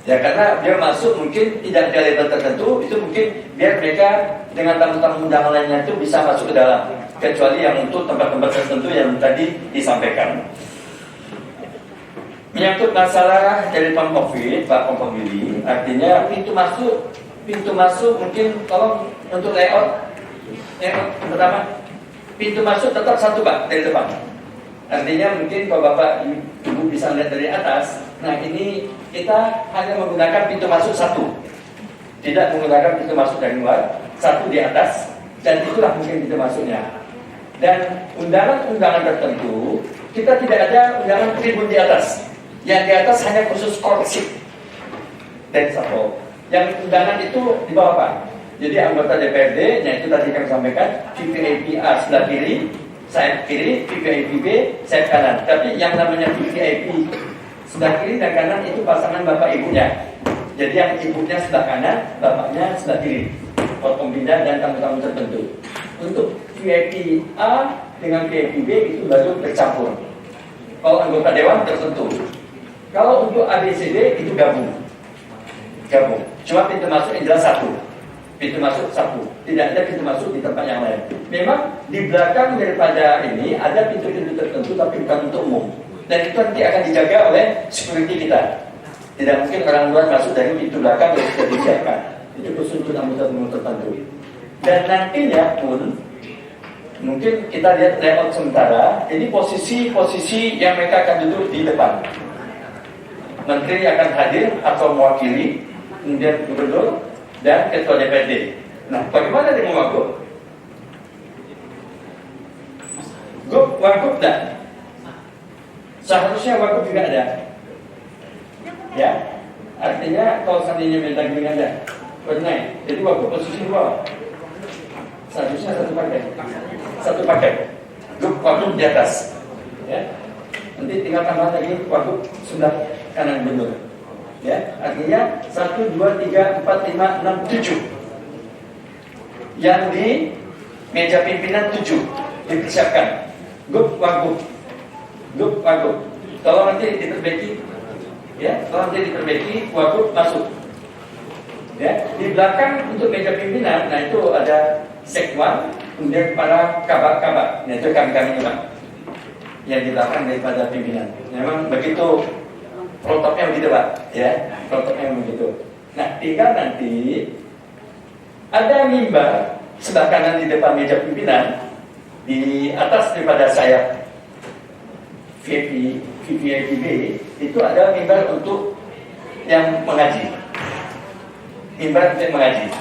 Ya karena dia masuk mungkin tidak ada label tertentu, itu mungkin biar mereka dengan tamu-tamu undangan lainnya itu bisa masuk ke dalam. Kecuali yang untuk tempat-tempat tertentu yang tadi disampaikan. Menyangkut masalah dari COVID, Pak Pemilih, artinya pintu masuk mungkin tolong untuk layout. Yang pertama, pintu masuk tetap satu Pak dari depan. Artinya mungkin kalau Bapak Ibu bisa lihat dari atas, nah ini kita hanya menggunakan pintu masuk satu, tidak menggunakan pintu masuk dari luar, satu di atas, dan itulah mungkin pintu masuknya. Dan undangan-undangan tertentu kita tidak ada undangan tribun di atas. Yang di atas hanya khusus courtship dan satu. Yang undangan itu di bawah Pak. Jadi anggota DPRD, yang itu tadi kami sampaikan, VVIP A sebelah kiri, sayap kiri, VVIP B sayap kanan. Tapi yang namanya VVIP sebelah kiri dan kanan itu pasangan bapak ibunya. Jadi yang ibunya sebelah kanan, bapaknya sebelah kiri. Potong pindah dan tamu-tamu tertentu. Untuk VIP A dengan VIP B itu baru bercampur. Kalau anggota dewan tertentu. Kalau untuk ABCD itu gabung. Cuma pintu masuk yang jelas satu. Pintu masuk satu. Tidak ada pintu masuk di tempat yang lain. Memang di belakang daripada ini ada pintu-pintu tertentu tapi bukan untuk umum. Dan itu nanti akan dijaga oleh security kita. Tidak mungkin orang luar masuk dari pintu belakang yang sudah disiapkan. Itu khusus untuk anggota tertentu. Dan nantinya pun mungkin kita lihat layout sementara. Ini posisi yang mereka akan duduk di depan. Menteri akan hadir atau mewakili, kemudian gubernur dan ketua DPRD. Nah, bagaimana dengan Wagub? Grup Wagub enggak? Seharusnya Wagub juga ada. Ya, artinya kalau seandainya Mendagri ada, benar. Jadi Wagub posisi dua. Seharusnya satu paket. Grup Wagub di atas. Ya, nanti tinggal tambah lagi Wagub sebelah kanan gubernur. Ya, artinya 1, 2, 3, 4, 5, 6, 7. Yang di meja pimpinan 7 dipersiapkan. Grup Wagub. Kalau nanti diperbaiki, ya, kalau nanti diperbaiki, Wagub masuk. Ya, di belakang untuk meja pimpinan, nah itu ada sekwan, kemudian para kabak-kabak, nah itu kami juga yang di belakang daripada pimpinan. Memang begitu protoknya begitu Pak, ya, protoknya begitu. Nah, tinggal nanti ada mimbar sebelah kanan di depan meja pimpinan, di atas daripada sayap VVIP itu ada mimbar untuk yang mengaji. Mimbar untuk mengaji.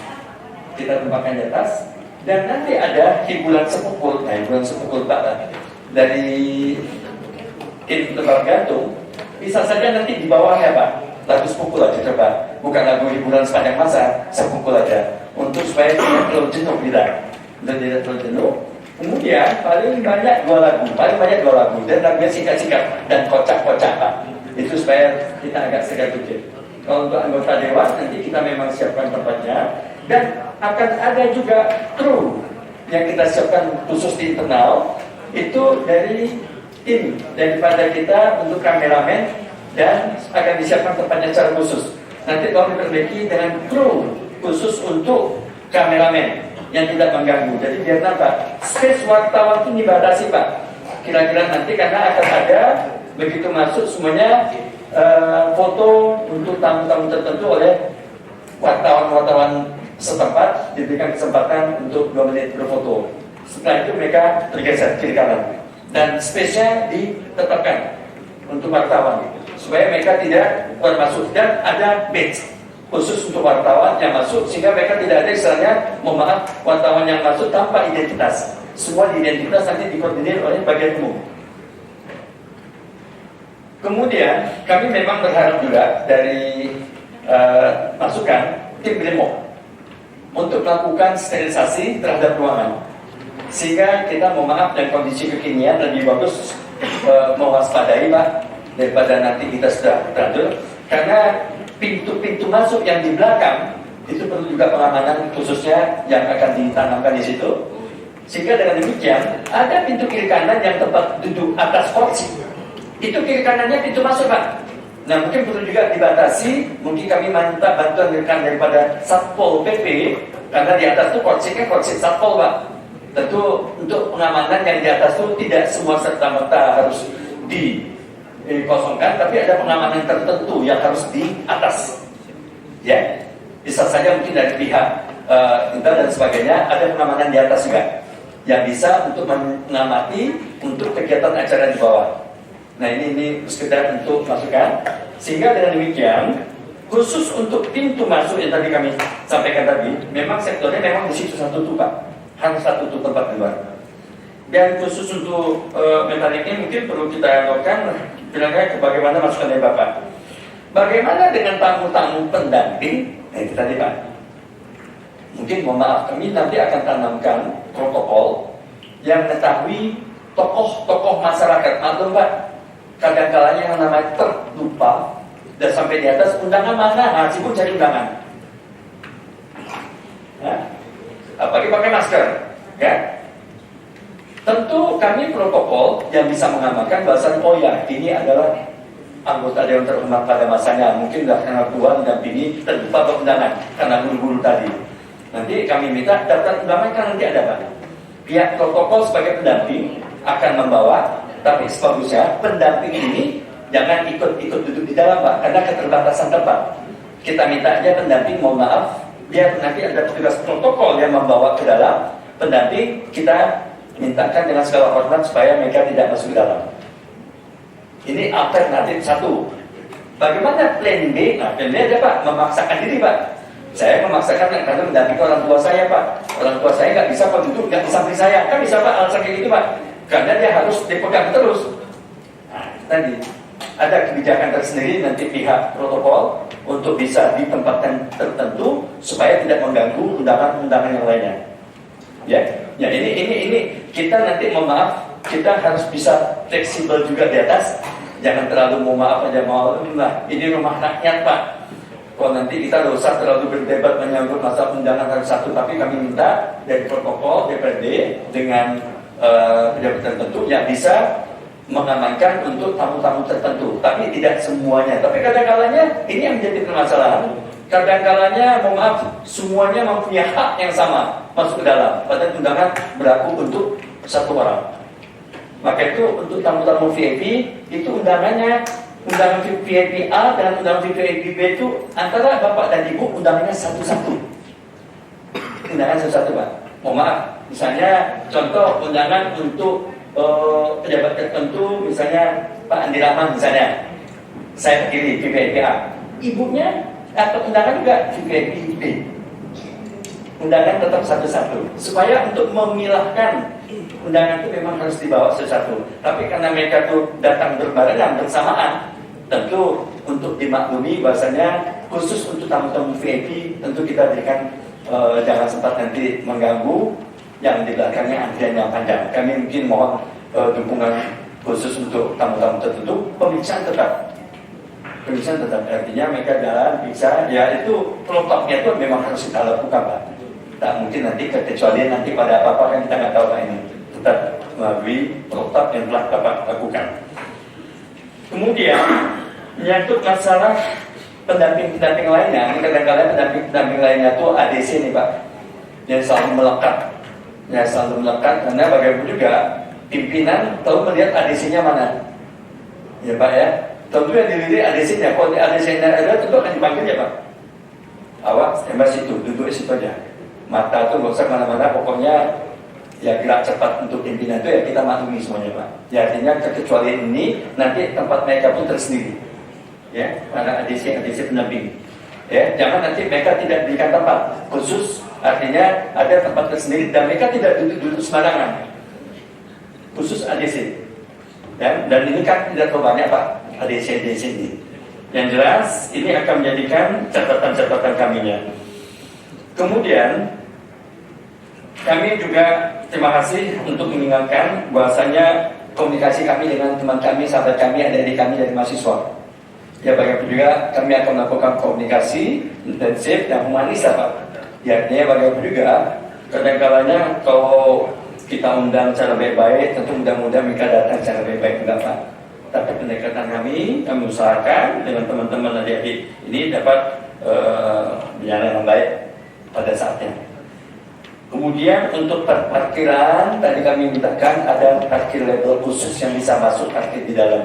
Kita tempatkan di atas. Dan nanti ada hiburan sepukul. Nah, hiburan sepukul Pak dari tim tebal gantung. Bisa saja nanti di bawahnya Pak, lagu sepukul aja coba. Bukan lagu hiburan sepanjang masa, sepukul aja. Untuk supaya tidak terlalu jenuh kita. Dan tidak terlalu jenuh. Kemudian paling banyak dua lagu dan lagunya singkat-singkat dan kocak-kocak Pak. Itu supaya kita agak segar dikit. Kalau untuk anggota dewan nanti kita memang siapkan tempatnya dan akan ada juga kru yang kita siapkan khusus di internal itu dari tim daripada kita untuk kameramen dan akan disiapkan tempatnya secara khusus. Nanti kalau diperbaiki dengan kru khusus untuk kameramen yang tidak mengganggu. Jadi biar apa? Space wartawan itu dibatasi Pak. Kira-kira nanti karena akan ada begitu masuk semuanya foto untuk tamu-tamu tertentu oleh wartawan-wartawan setempat diberikan kesempatan untuk 2 menit berfoto. Setelah itu mereka tergeser kiri kanan dan space-nya ditetapkan untuk wartawan supaya mereka tidak keluar masuk dan ada badge khusus untuk wartawan yang masuk sehingga mereka tidak ada istilahnya, mohon maaf, wartawan yang masuk tanpa identitas. Semua identitas nanti dikoordinir oleh bagian umum. Kemudian kami memang berharap juga dari masukan tim Brimob untuk melakukan sterilisasi terhadap ruangan sehingga kita mohon maaf dan kondisi kekinian lebih bagus mewaspadai Pak daripada nanti kita sudah terlanjur karena pintu-pintu masuk yang di belakang itu perlu juga pengamanan khususnya yang akan ditanamkan di situ sehingga dengan demikian ada pintu kiri kanan yang tempat duduk atas kursi itu kiri kanannya pintu masuk Pak. Nah mungkin perlu juga dibatasi, mungkin kami minta bantuan rekan daripada Satpol PP karena di atas itu kursinya kursi Satpol Pak. Tentu untuk pengamanan yang di atas itu tidak semua serta-merta harus dikosongkan, tapi ada pengamanan tertentu yang harus di atas. Ya, bisa saja mungkin dari pihak dan sebagainya ada pengamanan di atas juga yang bisa untuk mengamati untuk kegiatan acara di bawah. Nah ini sekedar untuk masukan sehingga dengan demikian khusus untuk pintu masuk yang tadi kami sampaikan tadi memang sektornya memang di situ satu tuh Pak, harus satu tuh tempat di luar. Dan khusus untuk mekanik ini mungkin perlu kita lakukan kira-kira bagaimana masukan dari Bapak. Bagaimana dengan tamu-tamu pendamping? Nah itu tadi Pak. Mungkin mohon maaf kami nanti akan tanamkan protokol yang mengetahui tokoh-tokoh masyarakat. Maklum Pak. Kadang-kadang yang namanya terlupa dan sampai di atas undangan mana, nah, sibuk cari undangan. Nah, apalagi pakai masker, ya. Tentu kami protokol yang bisa mengamankan bahasan oh ya ini adalah anggota dewan terhormat pada masanya, mungkin sudah karena tua didampingi terlupa undangan karena buru-buru tadi. Nanti kami minta daftar undangan kan nanti ada Pak. Pihak protokol sebagai pendamping akan membawa. Tapi sebagusnya pendamping ini jangan ikut-ikut duduk di dalam Pak, karena keterbatasan tempat. Kita minta aja pendamping, mohon maaf, biar nanti ada petugas protokol yang membawa ke dalam. Pendamping kita mintakan dengan segala hormat supaya mereka tidak masuk ke dalam. Ini alternatif satu. Bagaimana plan B? Nah, plan B ada Pak, memaksakan diri Pak. Saya memaksakan karena mendampingi orang tua saya Pak. Orang tua saya nggak bisa Pak duduk, nggak di samping saya. Kan bisa Pak alasan kayak gitu Pak. karena dia harus dipegang terus. Nah, tadi ada kebijakan tersendiri nanti pihak protokol untuk bisa ditempatkan tertentu supaya tidak mengganggu undangan-undangan yang lainnya. Ya ini kita nanti mohon maaf, kita harus bisa fleksibel juga di atas. Jangan terlalu mau maaf aja mau, nah ini rumah rakyat Pak. Kalau nanti kita tidak usah terlalu berdebat menyangkut masalah undangan harus satu, tapi kami minta dari protokol DPRD dengan pejabat tertentu yang bisa mengamankan untuk tamu-tamu tertentu, tapi tidak semuanya. Tapi kadang-kalanya ini yang menjadi permasalahan. Kadang-kalanya, mohon maaf, semuanya mempunyai hak yang sama masuk ke dalam. Padahal undangan berlaku untuk satu orang. Maka itu untuk tamu-tamu VIP itu undangannya, undangan VIP A dan undangan VIP B itu antara bapak dan ibu undangannya satu-satu. Undangan satu-satu Pak. Mohon maaf, misalnya contoh undangan untuk pejabat tertentu, misalnya Pak Andi Rahman misalnya, saya pilih VIP A, ibunya atau undangan juga VIP B. Undangan tetap satu-satu supaya untuk memilahkan undangan itu memang harus dibawa satu-satu. Tapi karena mereka tuh datang berbarengan bersamaan, tentu untuk dimaklumi bahasanya khusus untuk tamu-tamu VIP tentu kita berikan jangan sempat nanti mengganggu yang di belakangnya antrian yang panjang. Kami mungkin mohon dukungan khusus untuk tamu-tamu tertentu. Pemeriksaan tetap artinya mereka jalan bisa, ya itu protoknya itu memang harus kita lakukan Pak. Tak mungkin nanti kecuali nanti pada apa-apa kan kita nggak tahu Pak, ini tetap melalui protokol yang telah Bapak lakukan. Kemudian menyangkut masalah pendamping-pendamping lainnya, kadang-kadang pendamping lainnya itu ADC nih Pak, yang selalu melekat, karena bagaimana juga pimpinan tahu melihat ADC-nya mana, ya Pak ya. Tentu yang dilirik ADC-nya, kalau ADC-nya ada tentu akan dipanggil ya Pak. Awas, situ, duduk di situ aja. Mata tuh nggak usah kemana-mana, pokoknya ya gerak cepat untuk pimpinan itu ya kita maklumi semuanya Pak. Ya artinya kecuali ini nanti tempat mereka pun tersendiri. Ya, ada ADC pendamping. Ya, jangan nanti mereka tidak diberikan tempat khusus, artinya ada tempat tersendiri dan mereka tidak duduk sembarangan. Khusus ADC. Ya, dan ini kan tidak terlalu banyak Pak ADC ini. Yang jelas ini akan menjadikan catatan-catatan kaminya. Kemudian kami juga terima kasih untuk mengingatkan bahwasanya komunikasi kami dengan teman kami, sahabat kami, adik-adik kami dari mahasiswa. Ya bagaimana juga kami akan melakukan komunikasi intensif yang humanis Pak. Ya artinya bagaimana juga kadang-kadangnya kalau kita undang secara baik-baik, tentu mudah-mudahan mereka datang secara baik-baik juga Pak. Tapi pendekatan kami usahakan dengan teman-teman adik-adik ini dapat berjalan yang baik pada saatnya. Kemudian untuk parkiran, tadi kami mintakan ada parkir level khusus yang bisa masuk parkir di dalam.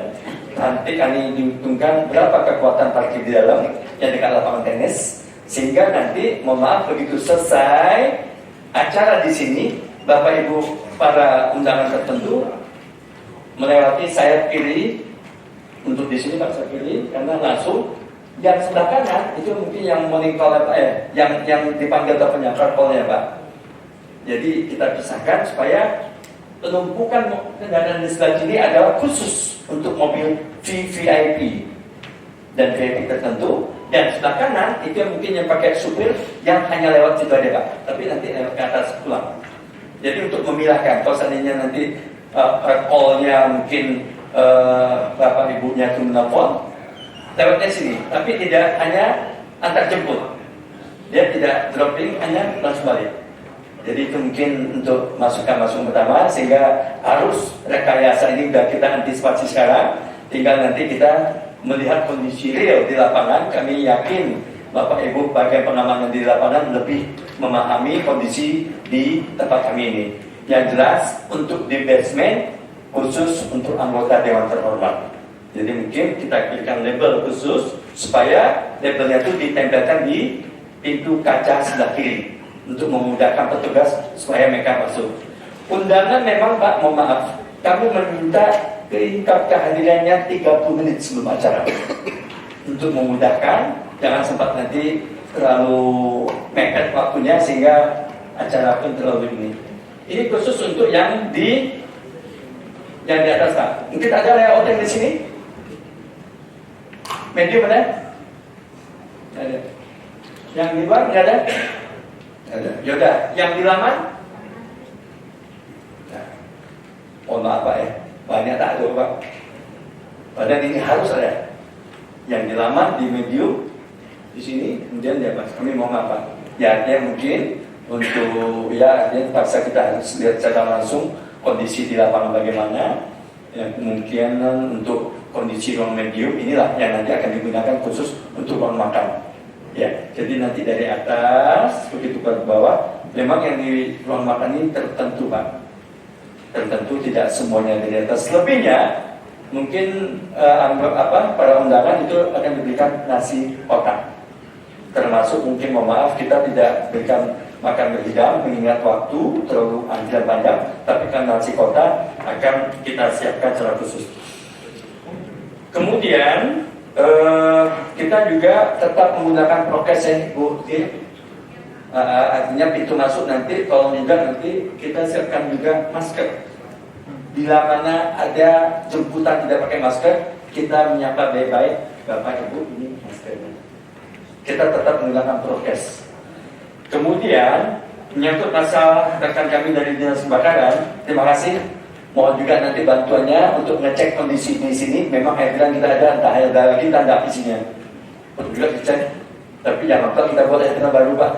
Nanti kami dihitungkan berapa kekuatan parkir di dalam yang dekat lapangan tenis, sehingga nanti mohon maaf begitu selesai acara di sini, Bapak Ibu para undangan tertentu melewati sayap kiri untuk di sini Pak, saya kiri karena langsung yang sebelah kanan itu mungkin yang morning call yang dipanggil teleponnya call-nya Pak. Jadi kita pisahkan supaya penumpukan kendaraan di sebelah sini adalah khusus untuk mobil VIP dan VIP tertentu, dan sebelah kanan itu yang mungkin yang pakai supir yang hanya lewat situ aja Pak, tapi nanti lewat ke atas pulang. Jadi untuk memilahkan, kalau seandainya nanti call-nya mungkin bapak ibunya itu menelpon lewatnya sini, tapi tidak hanya antar jemput, dia tidak dropping, hanya langsung balik. Jadi itu mungkin untuk masukan pertama, sehingga harus rekayasa ini sudah kita antisipasi sekarang, tinggal nanti kita melihat kondisi real di lapangan. Kami yakin Bapak Ibu bagian pengamanan di lapangan lebih memahami kondisi di tempat kami ini. Yang jelas untuk di basement khusus untuk anggota Dewan Terhormat. Jadi mungkin kita berikan label khusus supaya labelnya itu ditempelkan di pintu kaca sebelah kiri untuk memudahkan petugas supaya mereka masuk. Undangan memang Pak, mohon maaf, kami meminta kehadirannya 30 menit sebelum acara untuk memudahkan, jangan sempat nanti terlalu mepet waktunya sehingga acara pun terlalu ini. Ini khusus untuk yang di Yang di atas Pak. Mungkin ada layout yang di sini. Medium ada? Ada. Yang di luar nggak ada? Ada. Yaudah, yang di laman? Nah. Oh maaf Pak ya, banyak tak ada Pak. Padahal ini harus ada. Yang di laman, di medium, di sini, kemudian di atas. Kami mau apa? Ya artinya mungkin untuk ya artinya terpaksa kita harus lihat secara langsung kondisi di lapangan bagaimana. Ya, kemungkinan untuk kondisi ruang medium inilah yang nanti akan digunakan khusus untuk ruang makan. Ya, jadi nanti dari atas begitu ke bawah, memang yang di ruang makan ini tertentu Pak. Tertentu tidak semuanya dari atas. Lebihnya mungkin para undangan itu akan diberikan nasi kotak. Termasuk mungkin mohon maaf kita tidak berikan makan berhidang mengingat waktu terlalu antrian panjang, tapi kan nasi kotak akan kita siapkan secara khusus. Kemudian kita juga tetap menggunakan prokes ya Bu. Artinya pintu masuk nanti tolong juga nanti kita siapkan juga masker. Bila mana ada jemputan tidak pakai masker, kita menyapa baik-baik, Bapak Ibu ini maskernya. Kita tetap menggunakan prokes. Kemudian menyangkut masalah rekan kami dari Dinas Kebakaran, terima kasih. Mohon juga nanti bantuannya untuk ngecek kondisi di sini. Memang hidran kita ada, entah ada lagi tanda isinya. Perlu juga dicek. Tapi jangan lupa kita buat hidran baru Pak.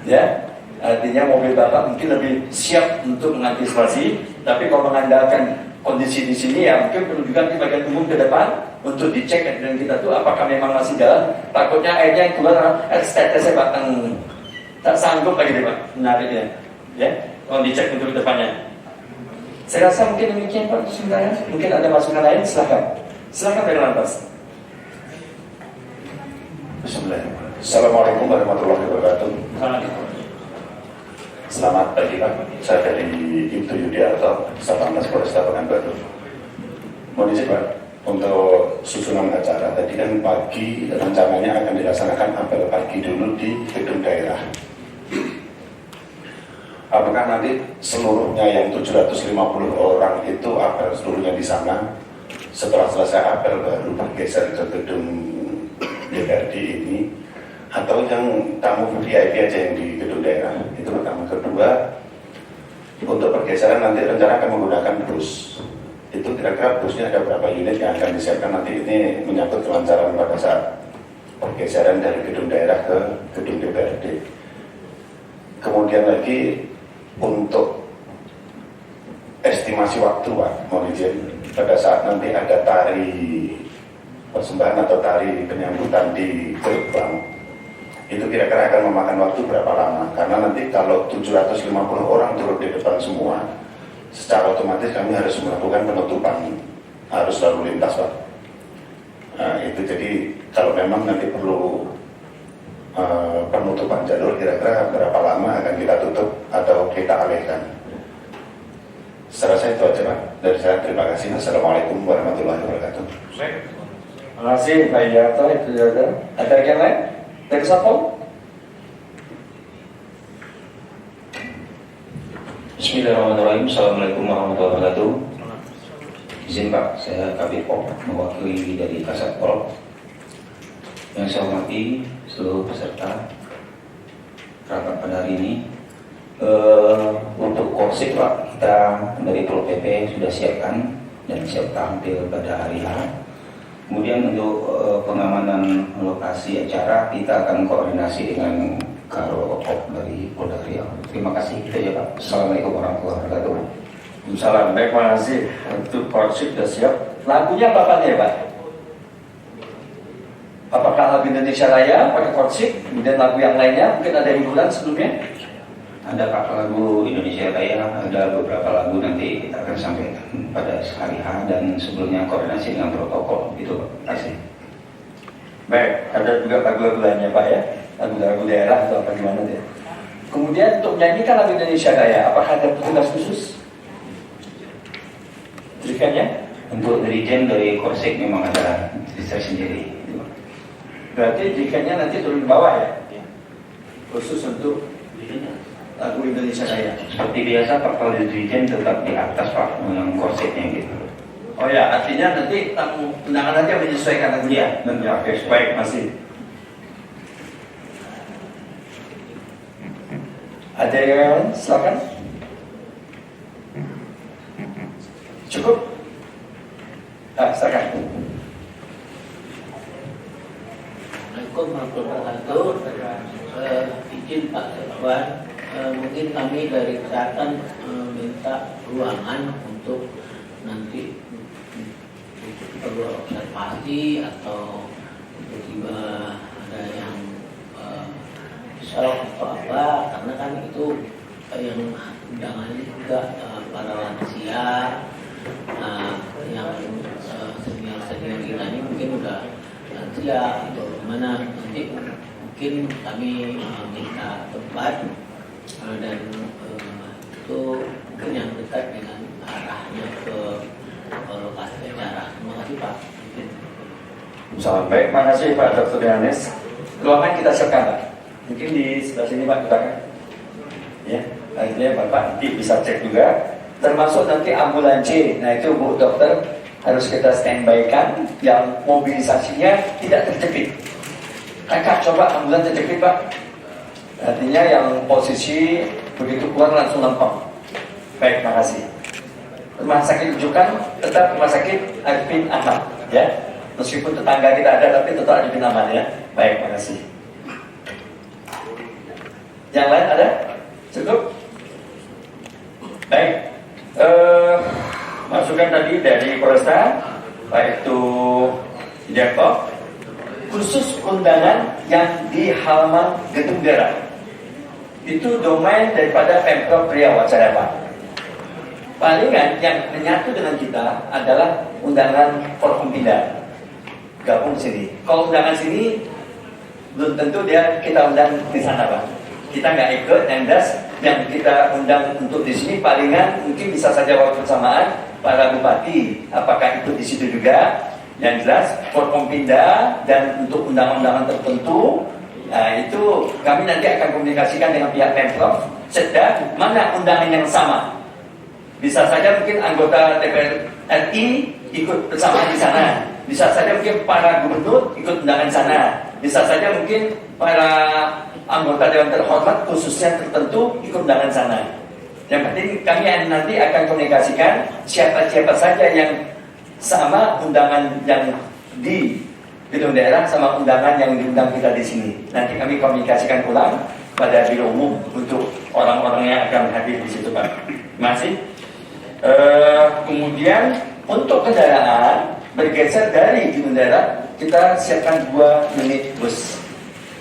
Ya, artinya mobil Bapak mungkin lebih siap untuk mengantisipasi. Tapi kalau mengandalkan kondisi di sini ya mungkin perlu juga di bagian umum ke depan untuk dicek hidran kita tuh apakah memang masih jalan. Takutnya airnya yang keluar air tetesnya Pak. Tak sanggup lagi deh Pak menariknya. Ya, kalau dicek untuk ke depannya. Saya rasa mungkin demikian Pak untuk sementara. Mungkin ada masukan lain, silakan. Silakan dari lantas. Bismillahirrahmanirrahim. Assalamualaikum warahmatullahi wabarakatuh. Selamat pagi Pak. Saya dari Ibtu Yudiarto, Satlantas Polresta Pekanbaru. Mohon izin Pak, untuk susunan acara tadi kan pagi rencananya akan dilaksanakan apel pagi dulu di gedung daerah. Apakah nanti seluruhnya yang 750 orang itu apel seluruhnya di sana, setelah selesai apel baru bergeser ke gedung DPRD ini, atau yang tamu VIP aja yang di gedung daerah? Itu pertama. Kedua, untuk pergeseran nanti rencana akan menggunakan bus. Itu kira-kira busnya ada berapa unit yang akan disiapkan nanti? Ini menyangkut kelancaran pada saat pergeseran dari gedung daerah ke gedung DPRD. Kemudian lagi untuk estimasi waktu Pak, mohon izin, pada saat nanti ada tari persembahan atau tari penyambutan di gerbang, itu kira-kira akan memakan waktu berapa lama? Karena nanti kalau 750 orang turun di depan semua, secara otomatis kami harus melakukan penutupan arus lalu lintas Pak. Nah, itu jadi kalau memang nanti perlu penutupan jalur, kira-kira berapa lama akan kita tutup atau kita alihkan? Saya rasa itu aja Pak dari saya. Terima kasih. Assalamualaikum warahmatullahi wabarakatuh. Terima kasih Pak Yarto. Itu ada yang lain dari Satpol? Bismillahirrahmanirrahim. Assalamualaikum warahmatullahi wabarakatuh. Izin Pak, saya Kabit Pol mewakili dari Kasatpol. Yang saya hormati seluruh peserta rapat pada hari ini. Untuk korsik Pak, kita dari Pol PP sudah siapkan dan siap tampil pada hari H. Kemudian untuk pengamanan lokasi acara kita akan koordinasi dengan Karo Op dari Polda Riau. Terima kasih. Itu ya Pak. Assalamualaikum warahmatullahi wabarakatuh. Salam. Baik, terima kasih. Untuk korsik sudah siap. Lagunya apa nih Pak? Apakah lagu Indonesia Raya pakai korsik? Kemudian lagu yang lainnya mungkin ada hiburan sebelumnya? Ada Pak lagu Indonesia Raya, ada beberapa lagu nanti kita akan sampaikan pada hari H dan sebelumnya koordinasi dengan protokol. Itu Pak. Terima kasih. Baik, ada juga lagu-lagu lainnya Pak ya? Lagu-lagu daerah atau apa gimana deh? Kemudian untuk menyanyikan lagu Indonesia Raya, apakah ada petugas khusus? Berikannya? Untuk dirijen dari korsik memang ada distrik sendiri. Berarti jikanya nanti turun ke bawah ya? Khusus untuk lagu Indonesia Raya. Seperti biasa Pak, kalau dirijen tetap di atas Pak, yang korsiknya gitu. Oh ya, artinya nanti tamu undangan nanti menyesuaikan nanti ya. Nanti oke, baik, masih. Ada yang silakan. Cukup? Silakan. Assalamualaikum warahmatullahi wabarakatuh. Izin Pak Sekwan, mungkin kami dari kesehatan minta ruangan untuk nanti perlu observasi atau tiba-tiba ada yang shock atau apa, karena kan itu yang undangannya juga para lansia, yang senior kita ini mungkin udah lansia atau gimana, nanti mungkin kami minta tempat dan itu mungkin yang dekat dengan arahnya ke lokasi acara. Terima kasih Pak. Baik, makasih Pak Dr. Yohanes. Ruangan kita siapkan Pak. Mungkin di sebelah sini Pak, kita kan. Ya, akhirnya Bapak nanti bisa cek juga. Termasuk nanti ambulansi. Nah itu Bu Dokter harus kita standby-kan yang mobilisasinya tidak terjepit. Kakak coba ambulan terjepit Pak. Artinya yang posisi begitu keluar langsung lempeng. Baik, makasih. Rumah sakit rujukan tetap rumah sakit Arifin Ahmad ya. Meskipun tetangga kita ada tapi tetap Arifin Ahmad ya. Baik, makasih. Yang lain ada? Cukup? Baik. Masukan tadi dari Polresta, baik itu Depok, khusus undangan yang di halaman gedung daerah. Itu domain daripada Pemprov Riau acara Pak. Palingan yang menyatu dengan kita adalah undangan Forkompinda gabung sini. Kalau undangan sini belum tentu kita undang di sana Pak. Kita nggak ikut, yang kita undang untuk di sini palingan mungkin bisa saja waktu bersamaan para bupati. Apakah ikut di situ juga? Yang jelas Forkompinda dan untuk undangan-undangan tertentu. Nah itu kami nanti akan komunikasikan dengan pihak Pemprov. Sedang mana undangan yang sama. Bisa saja mungkin anggota DPR RI ikut bersama di sana. Bisa saja mungkin para gubernur ikut undangan sana. Bisa saja mungkin para anggota dewan terhormat khususnya tertentu ikut undangan sana. Yang penting kami nanti akan komunikasikan siapa-siapa saja yang sama undangan yang di gedung daerah sama undangan yang diundang kita di sini. Nanti kami komunikasikan ulang pada biro umum untuk orang-orang yang akan hadir di situ Pak. Masih. Kemudian untuk kendaraan bergeser dari gedung daerah, kita siapkan 2 unit bus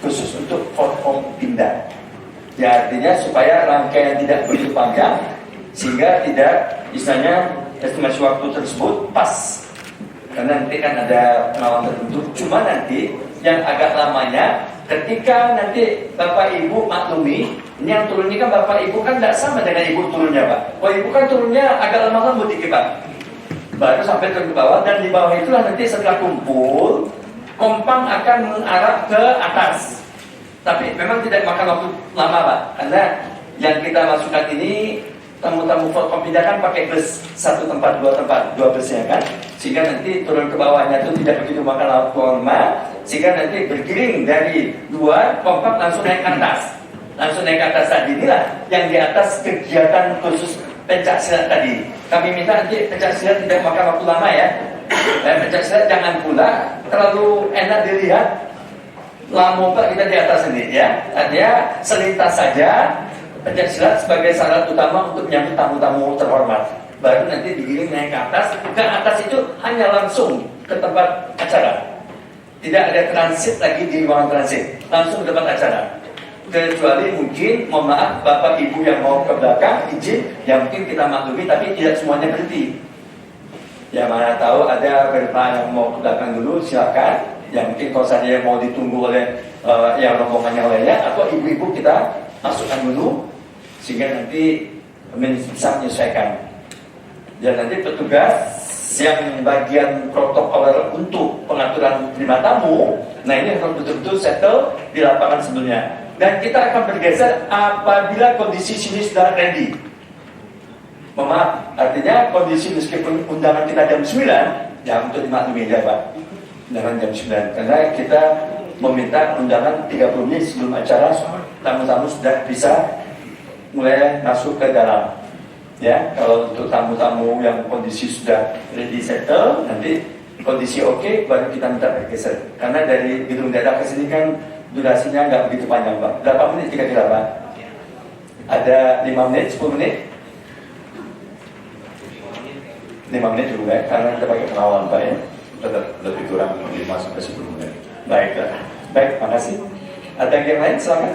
khusus untuk Forkompinda. Ya artinya supaya rangkaian tidak begitu panjang sehingga tidak misalnya estimasi waktu tersebut pas. Karena nanti kan ada pengawalan tertentu. Cuma nanti yang agak lamanya ketika nanti Bapak Ibu maklumi, ini yang turun ini kan Bapak Ibu kan tidak sama dengan Ibu turunnya Pak. Kalau Ibu kan turunnya agak lama dikit Pak. Baru sampai ke bawah dan di bawah itulah nanti setelah kumpul, kompang akan mengarah ke atas. Tapi memang tidak makan waktu lama Pak. Karena yang kita masukkan ini tamu-tamu Forkompinda kan pakai bus 1 tempat, 2 tempat, 2 busnya kan. Sehingga nanti turun ke bawahnya itu tidak begitu makan waktu lama. Sehingga nanti bergiring dari luar, kompak langsung naik ke atas. Langsung naik ke atas tadi inilah yang di atas kegiatan khusus pencak silat tadi. Kami minta nanti pencak silat tidak makan waktu lama ya. Pencak silat jangan pula terlalu enak dilihat. Lama kita di atas ini ya. Artinya selintas saja pencak silat sebagai syarat utama untuk menyambut tamu-tamu terhormat. Baru nanti digiring naik ke atas. Ke atas itu hanya langsung ke tempat acara. Tidak ada transit lagi di ruangan transit. Langsung ke tempat acara. Kecuali mungkin, mohon maaf, Bapak Ibu yang mau ke belakang, izin, yang mungkin kita maklumi, tapi tidak semuanya berhenti. Ya mana tahu ada beberapa yang mau ke belakang dulu, silakan. Yang mungkin kalau saja mau ditunggu oleh yang rombongannya olehnya, atau ibu-ibu kita masukkan dulu, sehingga nanti bisa menyesuaikan. Dan nanti petugas yang bagian protokol untuk pengaturan terima tamu, nah ini harus betul-betul settle di lapangan sebelumnya. Dan kita akan bergeser apabila kondisi sini sudah ready. Maaf, artinya kondisi meskipun undangan kita jam 9, ya untuk dimaklumi aja Pak, undangan jam 9, karena kita meminta undangan 30 menit sebelum acara, tamu-tamu sudah bisa mulai masuk ke dalam. Ya, kalau untuk tamu-tamu yang kondisi sudah ready settle, nanti kondisi oke, baru kita minta bergeser. Karena dari gedung daerah ke sini kan durasinya nggak begitu panjang Pak. Berapa menit kira-kira Pak? Ada 5 menit, 10 menit? 5 menit juga ya, karena kita pakai pengawal Pak ya. Lebih kurang 5-10 menit. Baik, baik, makasih. Ada yang lain? Selamat.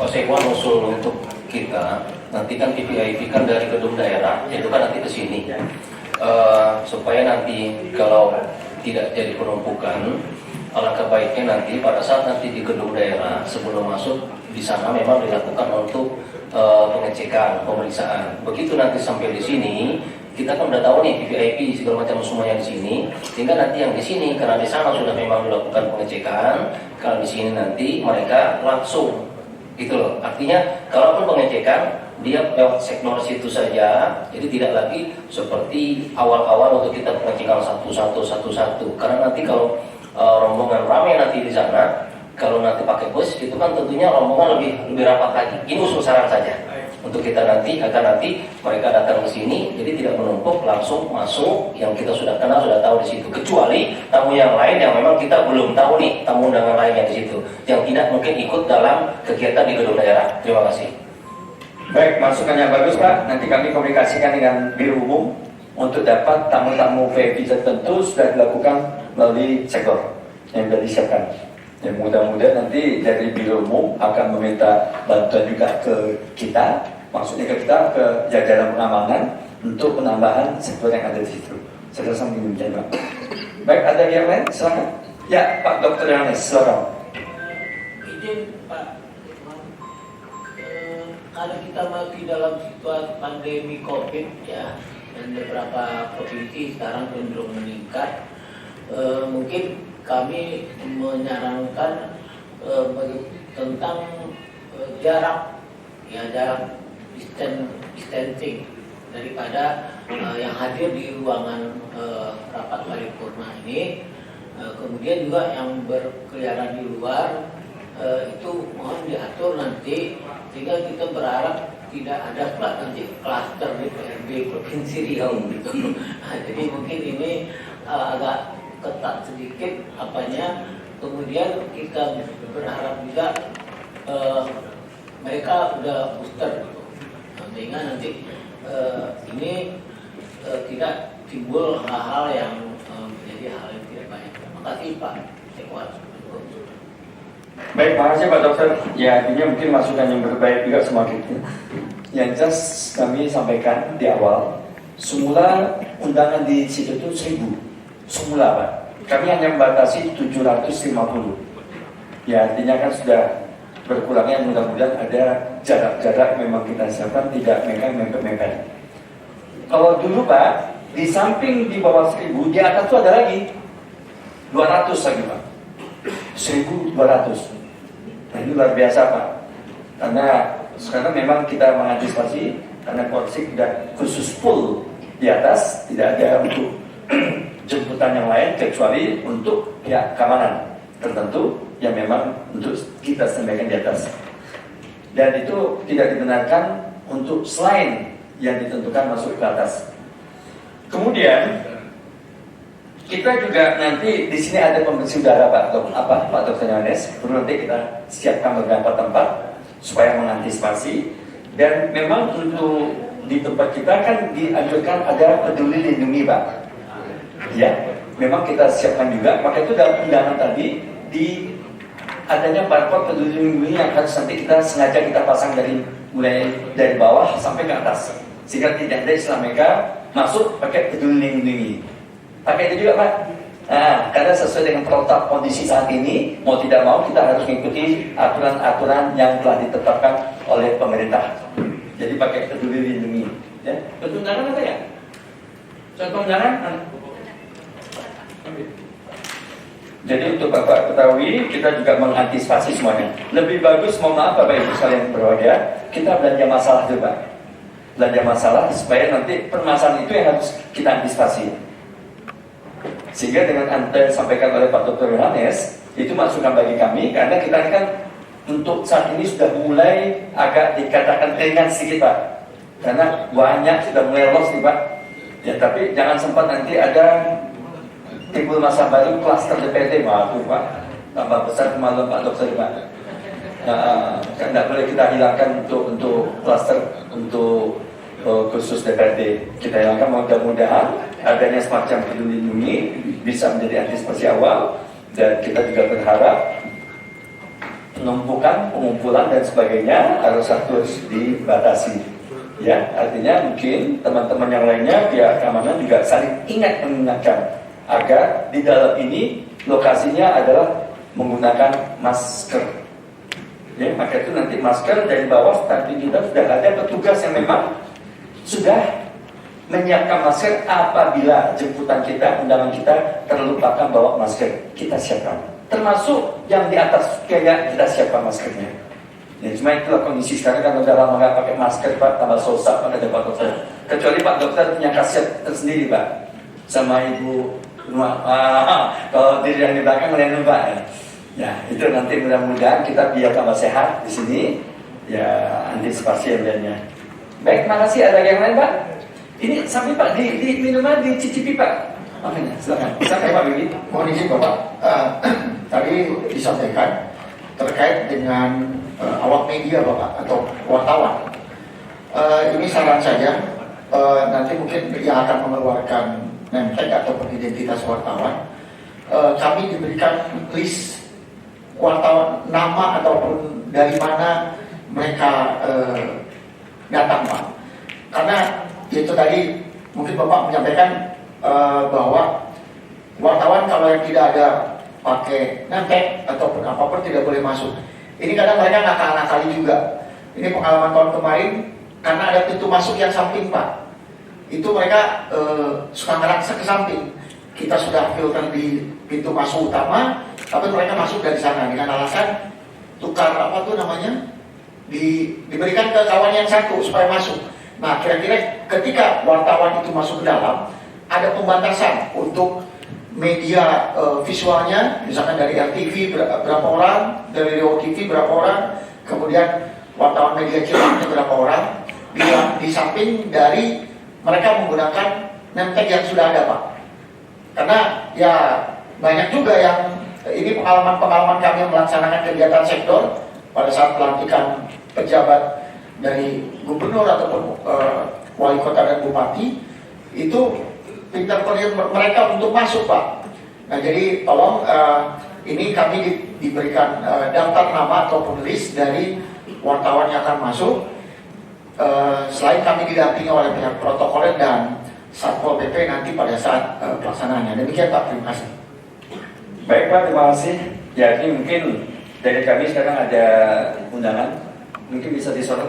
Pak Sekwan usul untuk kita nanti kan VVIP kan dari gedung daerah itu kan nanti ke sini supaya nanti kalau tidak jadi penumpukan, alangkah baiknya nanti pada saat nanti di gedung daerah sebelum masuk di sana memang dilakukan untuk pengecekan, pemeriksaan. Begitu nanti sampai di sini kita kan udah tahu nih VVIP segala macam semuanya di sini, sehingga nanti yang di sini karena di sana sudah memang dilakukan pengecekan, kalau di sini nanti mereka langsung gitu loh. Artinya kalaupun pengecekan dia lewat sektor situ saja, jadi tidak lagi seperti awal-awal untuk kita pengecekan satu-satu. Karena nanti kalau rombongan ramai nanti di sana, kalau nanti pakai bus itu kan tentunya rombongan lebih rapat lagi. Ini usul saran saja untuk kita nanti, agar nanti mereka datang ke sini, jadi tidak menumpuk, langsung masuk yang kita sudah kenal, sudah tahu di situ. Kecuali tamu yang lain yang memang kita belum tahu nih, tamu undangan lain yang di situ, yang tidak mungkin ikut dalam kegiatan di gedung daerah. Terima kasih. Baik, masukan yang bagus Pak. Nanti kami komunikasikan dengan Biro Umum untuk dapat tamu-tamu VIP tertentu sudah dilakukan melalui sektor yang sudah disiapkan. Dan mudah-mudahan nanti dari Biro Umum akan meminta bantuan juga ke kita, maksudnya ke kita, ke jajaran pengamanan untuk penambahan sektor yang ada di situ. Saya rasa demikian Pak. Baik, ada yang lain? Silakan. Ya, Pak Dr. Yohanes, silakan. Izin Pak, kalau kita masih dalam situasi pandemi COVID ya, dan beberapa provinsi sekarang cenderung meningkat, mungkin kami menyarankan tentang jarak distancing daripada yang hadir di ruangan rapat paripurna ini, kemudian juga yang berkeliaran di luar itu mohon diatur nanti, sehingga kita berharap tidak ada nanti klaster DPRD Provinsi Riau gitu. Jadi mungkin ini agak ketat sedikit apanya. Kemudian kita berharap juga mereka udah booster gitu, sehingga nanti ini tidak timbul hal-hal yang menjadi hal yang tidak baik. Terima kasih Pak Sekwan. Baik, makasih Pak Dokter. Ya, artinya mungkin masukan yang berbaik juga semakin. Yang jelas kami sampaikan di awal, semula undangan di situ itu 1.000. Semula Pak. Kami hanya membatasi 750. Ya, artinya kan sudah berkurangnya, mudah-mudahan ada jarak-jarak memang kita siapkan, tidak mepet-mepet. Kalau dulu Pak, di samping di bawah 1.000, di atas itu ada lagi 200 lagi Pak. 1.200. Nah, ini luar biasa Pak. Karena sekarang memang kita mengantisipasi, karena Korsik sudah khusus full di atas, tidak ada untuk jemputan yang lain kecuali untuk ya keamanan tertentu yang memang untuk kita sampaikan di atas. Dan itu tidak dibenarkan untuk selain yang ditentukan masuk ke atas. Kemudian kita juga nanti di sini ada pembersih udara Pak Dr. Yohanes. Perlu nanti kita siapkan beberapa tempat supaya mengantisipasi. Dan memang untuk di tempat kita kan dianjurkan ada peduli lindungi Pak. Ya, memang kita siapkan juga. Maka itu dalam undangan tadi di adanya barcode peduli lindungi yang harus nanti kita sengaja kita pasang mulai dari bawah sampai ke atas, sehingga tidak ada istilah mereka masuk pakai peduli lindungi. Pakai itu juga Pak. Nah, karena sesuai dengan protokol kondisi saat ini, mau tidak mau kita harus mengikuti aturan-aturan yang telah ditetapkan oleh pemerintah. Jadi pakai peduli lindungi. Ya, contoh undangan apa ya? Contoh undangan. Jadi untuk Bapak ketahui, kita juga mengantisipasi semuanya. Lebih bagus, mohon maaf Bapak Ibu sekalian berbahagia, kita belanja masalah dulu Pak. Belanja masalah supaya nanti permasalahan itu yang harus kita antisipasi. Sehingga dengan apa yang disampaikan oleh Pak Dr. Yohanes, itu masukan bagi kami, karena kita kan untuk saat ini sudah mulai agak dikatakan ringan sedikit Pak. Karena banyak sudah mulai lolos nih Pak. Ya tapi jangan sempat nanti ada timbul masa baru klaster DPD, maaf Pak. Tambah besar kemaluan Pak Dokter Pak. Kan tidak boleh kita hilangkan untuk klaster untuk khusus DPRD. Kita hilangkan, mudah-mudahan adanya semacam peduli lindungi bisa menjadi antisipasi awal, dan kita juga berharap penumpukan, pengumpulan dan sebagainya harus dibatasi. Ya, artinya mungkin teman-teman yang lainnya pihak keamanan juga saling ingat mengingatkan agar di dalam ini lokasinya adalah menggunakan masker. Ya, maka itu nanti masker dari bawah, tapi kita sudah ada petugas yang memang sudah menyiapkan masker apabila jemputan kita, undangan kita terlupakan bawa masker, kita siapkan. Termasuk yang di atas kayak kita siapkan maskernya. Ya, cuma itulah kondisi sekarang kan udah lama nggak pakai masker Pak, tambah susah Pak, ada Pak Dokter. Kecuali Pak Dokter punya khasiat tersendiri Pak, sama Ibu kalau diri yang di belakang melihat Pak. Ya itu nanti mudah-mudahan kita biar tambah sehat di sini. Ya antisipasi yang lainnya. Baik, makasih. Ada yang lain Pak? Ini sampai Pak di minuman dicicipi Pak. Makanya silakan. Silakan Pak Bibi. Mohon izin Bapak, tadi disampaikan terkait dengan awak media Bapak atau wartawan. Ini saran saja, nanti mungkin yang akan mengeluarkan name tag atau identitas wartawan, kami diberikan list wartawan, nama ataupun dari mana mereka datang Pak. Karena itu tadi mungkin Bapak menyampaikan bahwa wartawan kalau yang tidak ada pakai name tag ataupun apapun tidak boleh masuk. Ini kadang mereka nakal-nakali juga. Ini pengalaman tahun kemarin, karena ada pintu masuk yang samping Pak, itu mereka suka ngerasa ke samping. Kita sudah filter di pintu masuk utama, tapi mereka masuk dari sana dengan alasan tukar apa tuh namanya, diberikan ke kawan yang satu supaya masuk. Nah kira-kira ketika wartawan itu masuk ke dalam, ada pembatasan untuk media visualnya, misalkan dari RTV berapa orang, dari Rio TV berapa orang, kemudian wartawan media Cirebon berapa orang, di samping dari mereka menggunakan name tag yang sudah ada Pak. Karena ya banyak juga yang ini pengalaman kami melaksanakan kegiatan sektor pada saat pelantikan pejabat dari gubernur ataupun wali kota dan bupati, itu pintar mereka untuk masuk Pak. Nah jadi tolong ini kami diberikan daftar nama ataupun list dari wartawan yang akan masuk. Selain kami didampingi oleh pihak protokoler dan Satpol PP nanti pada saat pelaksanaannya. Demikian Pak, terima kasih. Baik Pak, terima kasih. Jadi mungkin dari kami sekarang ada undangan, mungkin bisa disorot.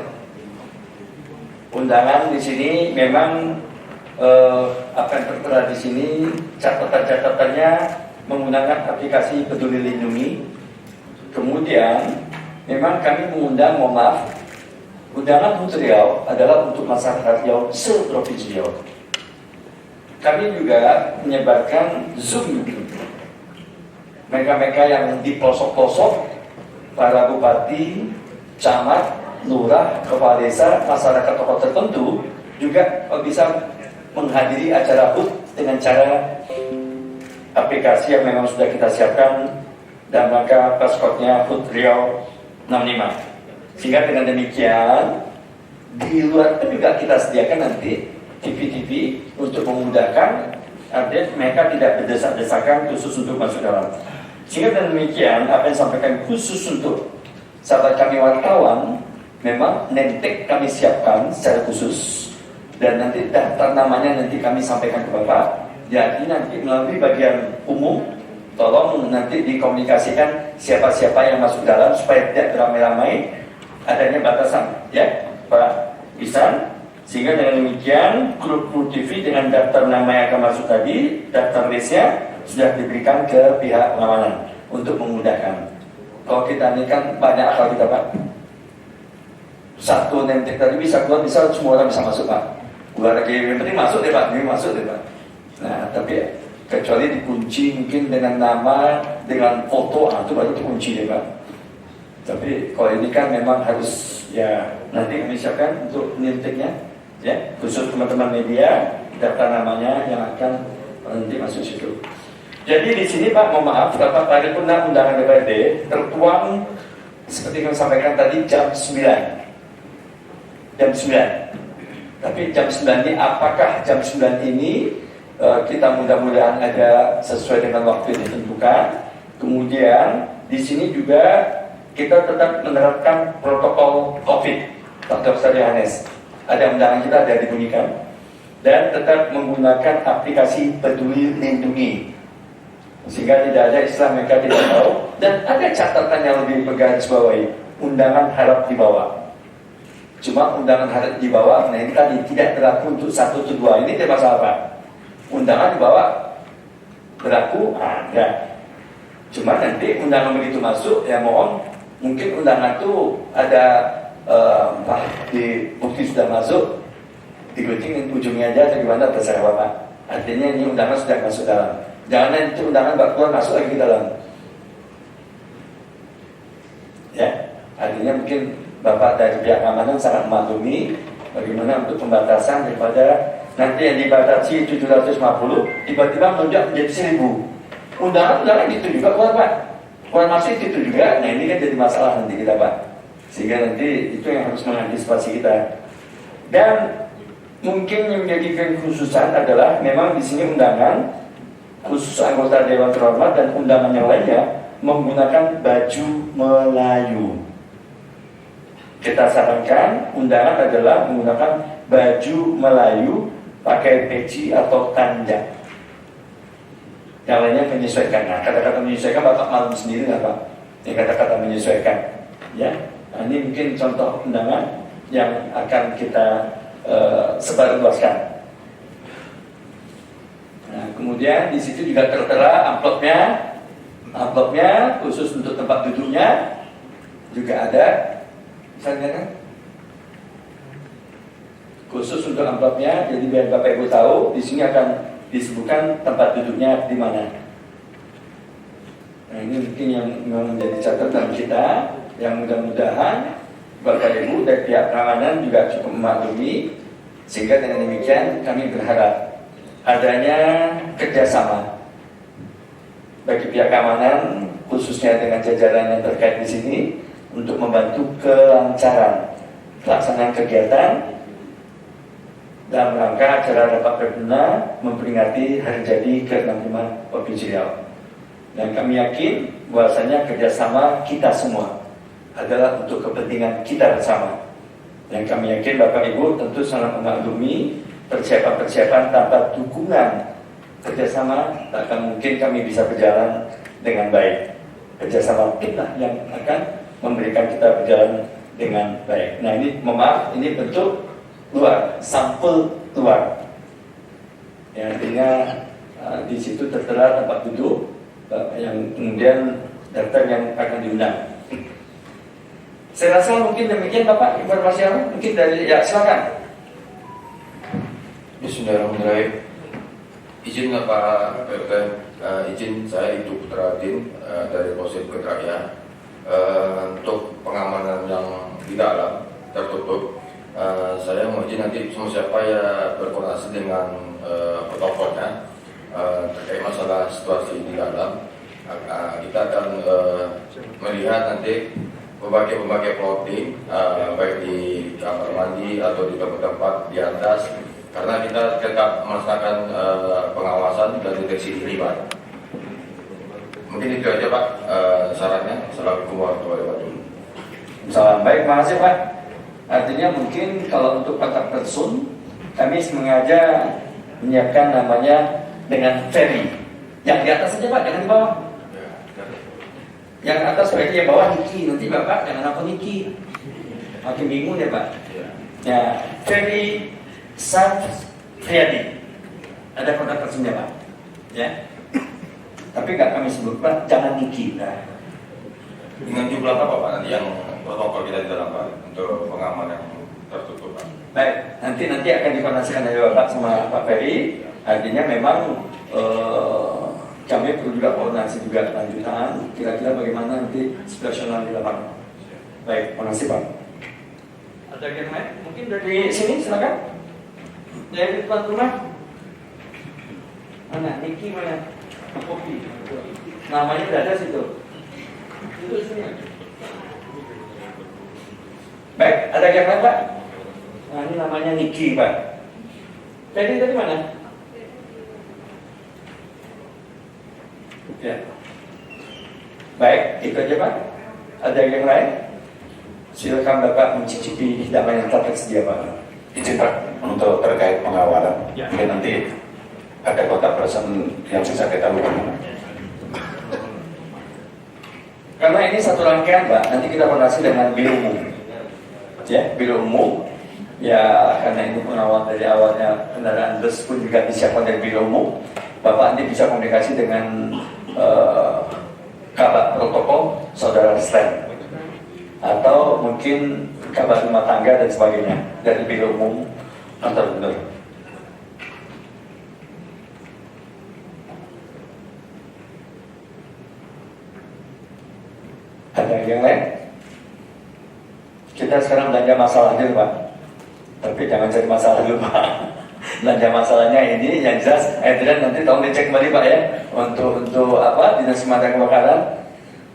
Undangan di sini memang akan tertera di sini catatan-catatannya menggunakan aplikasi Peduli Lindungi. Kemudian memang kami mengundang, mohon maaf, undangan HUT Riau adalah untuk masyarakat Riau se-Provinsi Riau. Kami juga menyebarkan Zoom meeting. Mereka-mereka yang di pelosok-pelosok, para bupati, camat, lurah, kepala desa, masyarakat tokoh tertentu juga bisa menghadiri acara HUT dengan cara aplikasi yang memang sudah kita siapkan dan maka passcode-nya HUT Riau 65. Sehingga dengan demikian di luar itu juga kita sediakan nanti TV-TV untuk memudahkan update, mereka tidak berdesak-desakan khusus untuk masuk dalam. Sehingga dengan demikian apa yang disampaikan khusus untuk sahabat kami wartawan, memang name tag kami siapkan secara khusus dan nanti daftar namanya nanti kami sampaikan ke Bapak. Jadi nanti melalui bagian umum tolong nanti dikomunikasikan siapa-siapa yang masuk dalam supaya tidak beramai-ramai, adanya batasan ya Pak Isan. Sehingga dengan demikian grup TV dengan daftar nama yang akan masuk tadi, daftar listnya sudah diberikan ke pihak pengamanan untuk memudahkan. Kalau kita ini kan banyak akal kita Pak. Satu name tag tadi bisa keluar, bisa semua orang bisa masuk Pak. Keluar lagi, yang penting masuk deh Pak, ini masuk deh Pak. Nah tapi kecuali dikunci mungkin dengan nama, dengan foto, itu baru dikunci deh Pak. Tapi kalau ini kan memang harus ya nanti kami siapkan untuk name tag-nya, ya khusus teman-teman media, daftar namanya yang akan nanti masuk situ. Jadi di sini Pak, mohon maaf, rapat paripurna undangan DPRD tertuang seperti yang saya sampaikan tadi jam 9. Jam 9. Tapi jam 9 ini apakah jam 9 ini kita mudah-mudahan ada sesuai dengan waktu yang ditentukan. Kemudian di sini juga kita tetap menerapkan protokol COVID. Pak Dr. Yohanes, ada undangan kita ada dibunyikan. Dan tetap menggunakan aplikasi Peduli Lindungi. Sehingga tidak ada istilah mereka tidak tahu. Dan ada catatan yang lebih bergarisbawahi, undangan harap dibawa. Cuma undangan harap dibawa, nah ini tadi tidak berlaku untuk 1 atau 2. Ini tidak masalah Pak. Undangan dibawa berlaku ada. Cuma nanti undangan begitu masuk, ya mohon mungkin undangan itu ada di bukti sudah masuk, digunting ujungnya aja atau gimana terserah Bapak. Artinya ini undangan sudah masuk dalam. Jangan itu undangan Pak keluar masuk lagi ke dalam. Ya, artinya mungkin Bapak dari pihak keamanan sangat memaklumi bagaimana untuk pembatasan daripada nanti yang dibatasi 750 tiba-tiba melonjak menjadi 1000. Undangan itu juga keluar Pak. Keluar masuk itu juga. Nah ini kan jadi masalah nanti kita Pak. Sehingga nanti itu yang harus mengantisipasi kita. Dan mungkin yang menjadi kekhususan adalah memang di sini undangan khusus anggota Dewan Terhormat dan undangan yang lainnya menggunakan baju Melayu. Kita sarankan undangan adalah menggunakan baju Melayu, pakai peci atau tanda. Yang lainnya menyesuaikan. Nah, kata-kata menyesuaikan Bapak maklum sendiri nggak Pak? Yang kata-kata menyesuaikan. Ya, nah, ini mungkin contoh undangan yang akan kita sebarluaskan. Nah, kemudian di situ juga tertera amplopnya khusus untuk tempat duduknya juga ada. Misalnya kan khusus untuk amplopnya, jadi biar Bapak Ibu tahu di sini akan disebutkan tempat duduknya di mana. Nah ini mungkin yang menjadi catatan kita, yang mudah-mudahan Bapak Ibu dan pihak keamanan juga cukup memaklumi, sehingga dengan demikian kami berharap adanya kerjasama bagi pihak keamanan khususnya dengan jajaran yang terkait di sini untuk membantu kelancaran pelaksanaan kegiatan dalam rangka acara rapat paripurna memperingati hari jadi ke-65 Provinsi Riau. Dan kami yakin bahwasanya kerjasama kita semua adalah untuk kepentingan kita bersama. Dan kami yakin Bapak Ibu tentu sangat memaklumi persiapan-persiapan tanpa dukungan kerjasama tak akan mungkin kami bisa berjalan dengan baik. Kerjasama kita yang akan memberikan kita berjalan dengan baik. Nah ini maaf, ini bentuk luar, sampel luar. Yang artinya di situ tertera tempat duduk yang kemudian daftar yang akan diundang. Saya rasa mungkin demikian Bapak informasi apa? Mungkin dari silakan. Bismillahirrahmanirrahim. Izin Pak RT, izin saya Ibu Putra Adin dari Polsek Ketraya. Untuk pengamanan yang di dalam tertutup, saya mau izin nanti semua siapa ya berkoordinasi dengan protokolnya terkait masalah situasi di dalam. Kita akan melihat nanti berbagai plotting baik di kamar mandi atau di tempat-tempat di atas, karena kita tetap melaksanakan pengawasan dan deteksi dini Pak. Mungkin itu aja Pak sarannya. Assalamualaikum warahmatullahi wabarakatuh. Salam baik, makasih Pak. Artinya mungkin kalau untuk kontak person kami sengaja menyiapkan namanya dengan ferry. Yang di atas saja Pak, jangan di bawah. Yang atas ferry, yang bawah Niki. Nanti Bapak jangan apa Niki. Makin bingung ya Pak. Ya, ferry Saf Friadi. Ada kontak personnya Pak. Ya. Tapi nggak kami sebut Pak, jangan niki. Nah, Dengan jumlah berapa Pak nanti yang protokol kita di dalam Pak untuk pengaman yang tertutup Pak? baik, nanti akan dikoordinasikan dari Bapak sama Pak Ferry. Artinya memang kami perlu juga koordinasi juga lanjutan. Kira-kira bagaimana nanti situasional di lapangan. Baik, terima kasih Pak. Ada yang lain? Mungkin dari sini silakan. Dari tuan rumah. Mana? Niki mana? Kopi. Namanya udah ada situ. Itu sini. Baik, ada yang lain Pak? Nah, ini namanya Niki Pak. Jadi tadi mana? Ya. Baik, itu aja Pak. Ada yang lain? Silakan Bapak mencicipi hidangan yang telah tersedia Pak. Izin Pak, untuk terkait pengawalan, Ya. mungkin nanti ada kontak person yang bisa kita hubungi. Karena ini satu rangkaian Pak, nanti kita koordinasi dengan Biro Umum. Ya, Biro Umum. Ya, karena ini pengawal dari awalnya kendaraan bus pun juga disiapkan dari Biro Umum. Bapak nanti bisa komunikasi dengan Kabak Protokol Saudara Stan, atau mungkin Kabak Rumah Tangga dan sebagainya dari Biro Umum Kantor Gubernur. Ada yang lain? Kita sekarang belanja masalah dulu Pak. Tapi jangan cari masalah dulu Pak. Belanja masalahnya ini yang jelas. Nanti tolong dicek kembali Pak ya. Untuk apa? Dinas Pemadam Kebakaran.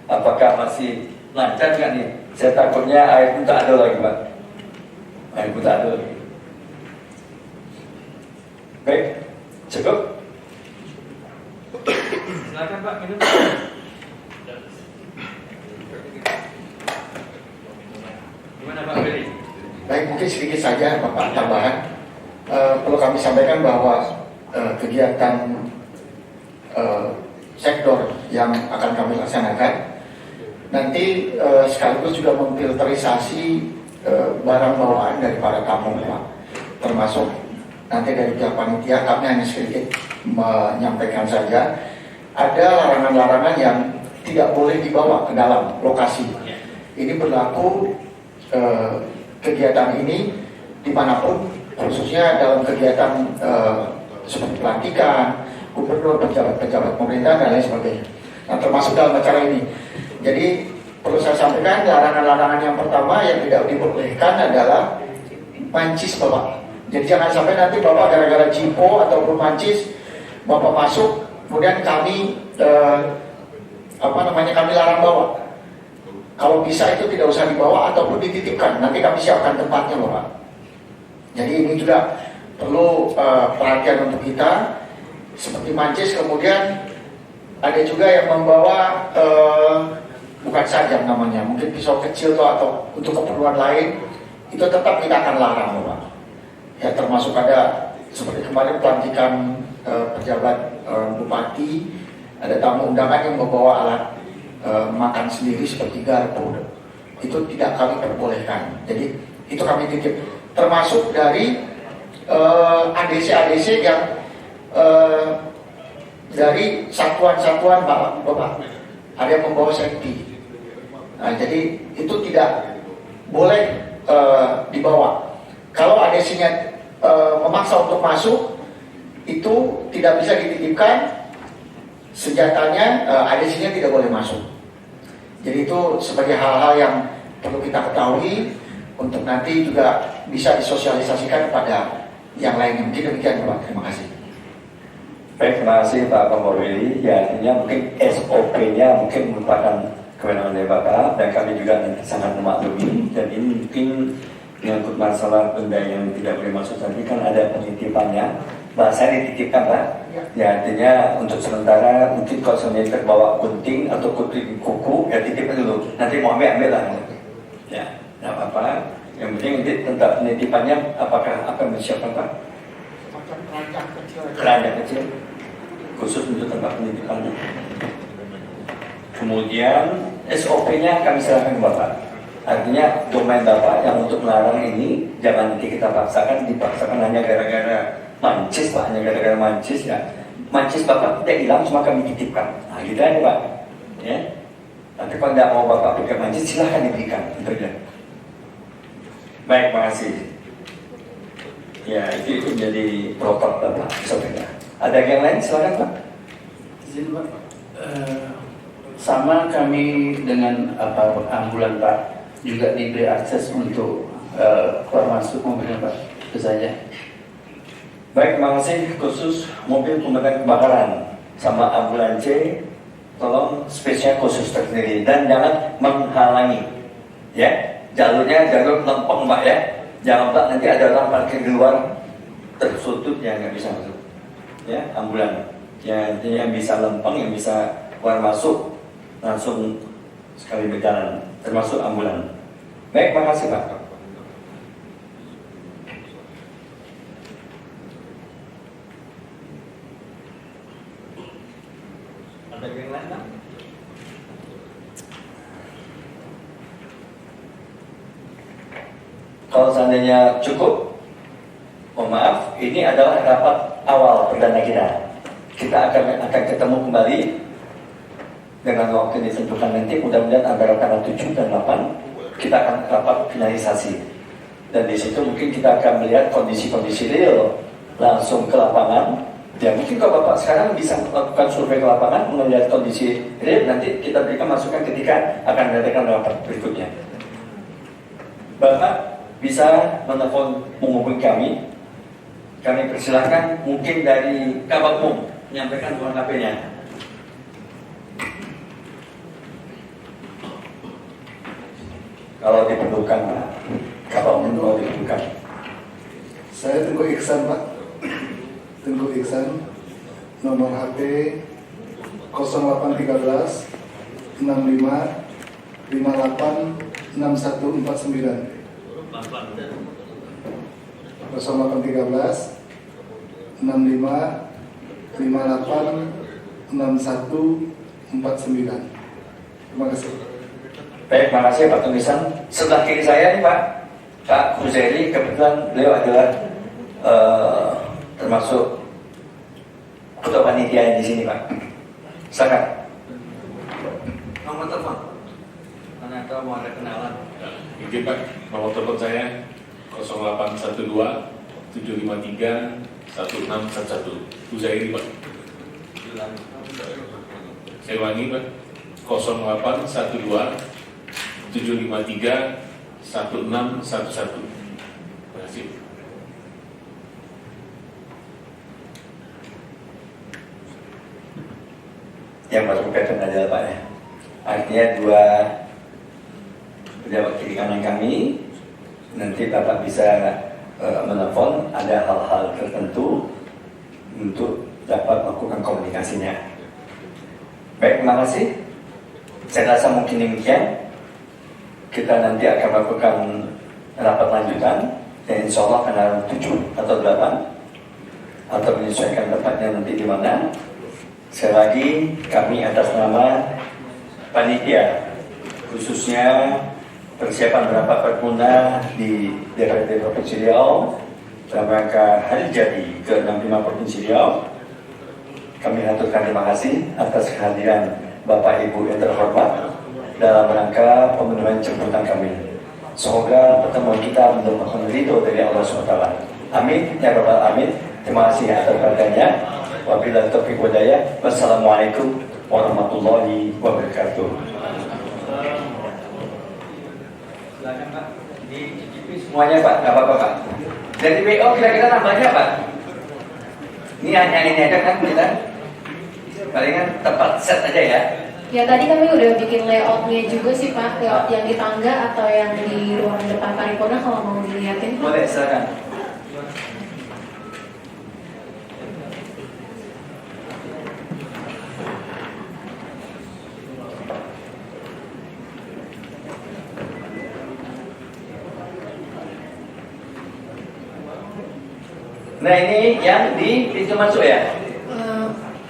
Apakah masih lancar nggak nih? Saya takutnya air pun tak ada lagi Pak. Air pun tak ada lagi. Baik, cukup. Silakan Pak minum. Gimana Pak Beri? Baik, mungkin sedikit saja Bapak tambahan. Perlu kami sampaikan bahwa kegiatan sektor yang akan kami laksanakan nanti sekaligus juga memfilterisasi barang bawaan dari para tamu Pak. Termasuk nanti dari pihak panitia kami hanya sedikit menyampaikan saja ada larangan-larangan yang tidak boleh dibawa ke dalam lokasi. Ini berlaku kegiatan ini dimanapun, khususnya dalam kegiatan seperti pelantikan, gubernur, pejabat-pejabat pemerintah dan lain sebagainya. Nah, termasuk dalam acara ini. Jadi perlu saya sampaikan larangan-larangan yang pertama yang tidak diperbolehkan adalah mancis Bapak. Jadi jangan sampai nanti Bapak gara-gara jipo ataupun mancis Bapak masuk, kemudian kami kami larang bawa. Kalau bisa itu tidak usah dibawa ataupun dititipkan. Nanti kami siapkan tempatnya Bapak. Jadi ini juga perlu perhatian untuk kita. Seperti mancis, kemudian ada juga yang membawa bukan sajam namanya, mungkin pisau kecil atau untuk keperluan lain, itu tetap kita akan larang Bapak. Ya, termasuk ada seperti kemarin pelantikan pejabat bupati, ada tamu undangan yang membawa alat makan sendiri seperti garpu, itu tidak kami perbolehkan. Jadi itu kami titip, termasuk dari ADC yang dari satuan-satuan Bapak, ada yang membawa safety. Nah, jadi itu tidak boleh dibawa. Kalau ADC-nya memaksa untuk masuk, itu tidak bisa dititipkan. Senjatanya, ADC-nya tidak boleh masuk. Jadi itu sebagai hal-hal yang perlu kita ketahui untuk nanti juga bisa disosialisasikan kepada yang lainnya. Mungkin demikian Pak, terima kasih. Baik, terima kasih Pak Komorwili. Ya, artinya mungkin SOP-nya mungkin merupakan kewenangan dari Bapak dan kami juga nanti sangat memaklumi. Dan ini mungkin menyangkut masalah benda yang tidak boleh masuk tadi kan ada penitipannya. Bahasanya dititipkan Pak. Ya, artinya untuk sementara mungkin kalau sebenarnya terbawa gunting atau kuku ya titipkan dulu. Nanti mau ambil lah. Ya, tidak apa-apa. Yang penting nanti tentang penitipannya apakah akan disiapkan Pak? Keranjang kecil khusus untuk tempat penitipannya. Kemudian SOP-nya kami serahkan ke Bapak. Artinya domain Bapak yang untuk melarang ini jangan nanti kita dipaksakan hanya gara-gara mancis Pak, hanya gara-gara mancis ya. Mancis Bapak tidak hilang, cuma kami titipkan. kita nih Pak. Ya. Tapi kalau tidak mau Bapak pakai masjid, silahkan diberikan. Baik, makasih. Ya, itu menjadi protokol Bapak. Ada yang lain? Silakan Pak. Izin Pak. Sama kami dengan ambulan Pak juga diberi akses untuk keluar masuk mobilnya Pak. Itu saja. Baik, terima kasih. Khusus mobil pemadam kebakaran sama ambulan C, tolong spesial khusus tersendiri dan jangan menghalangi. Ya, jalurnya jalur lempeng Pak ya. Jangan Pak nanti ada orang parkir di luar tertutup yang nggak bisa masuk. Ya, ambulan. Yang bisa lempeng, yang bisa keluar masuk langsung sekali berjalan, termasuk ambulan. Baik, makasih Pak. Ada yang lain Pak? Kalau seandainya cukup, mohon maaf, ini adalah rapat awal perdana kita. Kita akan ketemu kembali dengan waktu yang ditentukan nanti, mudah-mudahan antara tanggal 7 dan 8 kita akan rapat finalisasi. Dan di situ mungkin kita akan melihat kondisi-kondisi real langsung ke lapangan. Ya mungkin kalau Bapak sekarang bisa melakukan survei ke lapangan, melihat kondisi real, nanti kita berikan masukan ketika akan mengadakan rapat berikutnya. Bapak bisa menelpon menghubungi kami. Kami persilahkan mungkin dari Kabakmum menyampaikan nomor HP-nya. Kalau diperlukan, Kabakmum kalau diperlukan. Saya Tengku Iksan Pak. Tengku Iksan, nomor HP 0813 65 58 6149. 0813 65 58 6149. Terima kasih. Baik, terima kasih Pak Tulisan. Sebelah kiri saya nih Pak Huzairi, kebetulan beliau adalah termasuk ketua panitia di sini Pak. Silakan. Nomor telepon. Mana tahu mau ada kenalan? Izin Pak, nomor telepon saya 0812 753 1611. Huzairi Pak. Saya ulangi Pak, 0812 753 1611. Terima kasih. Yang masuk berkaitan adalah Pak ya. Artinya dua pejabat kiri kanan kami, nanti Bapak bisa menelpon ada hal-hal tertentu untuk dapat melakukan komunikasinya. Baik, terima kasih. Saya rasa mungkin demikian. Kita nanti akan melakukan rapat lanjutan dan insya Allah tanggal 7 atau 8 atau menyesuaikan tempatnya nanti di mana. Sekali lagi kami atas nama panitia khususnya persiapan rapat paripurna di DPRD Provinsi Riau dalam rangka hari jadi ke-65 Provinsi Riau. Kami haturkan terima kasih atas kehadiran Bapak Ibu yang terhormat dalam rangka pemenuhan jemputan kami. Semoga pertemuan kita mendapatkan ridho dari Allah SWT. Amin ya rabbal alamin. Terima kasih atas perhatiannya. Wabillahi taufiq wal hidayah. Wassalamualaikum warahmatullahi wabarakatuh. Silakan Pak, dicicipi semuanya Pak, nggak apa-apa Pak. Dari WO kira-kira tambahnya Pak? Ini hanya ini aja kan kita? Palingan tempat set aja ya. Ya tadi kami udah bikin layoutnya juga sih Pak, layout yang di tangga atau yang di ruang depan paripurna kalau mau dilihatin Pak. Boleh, silakan. Nah ini yang di pintu masuk ya?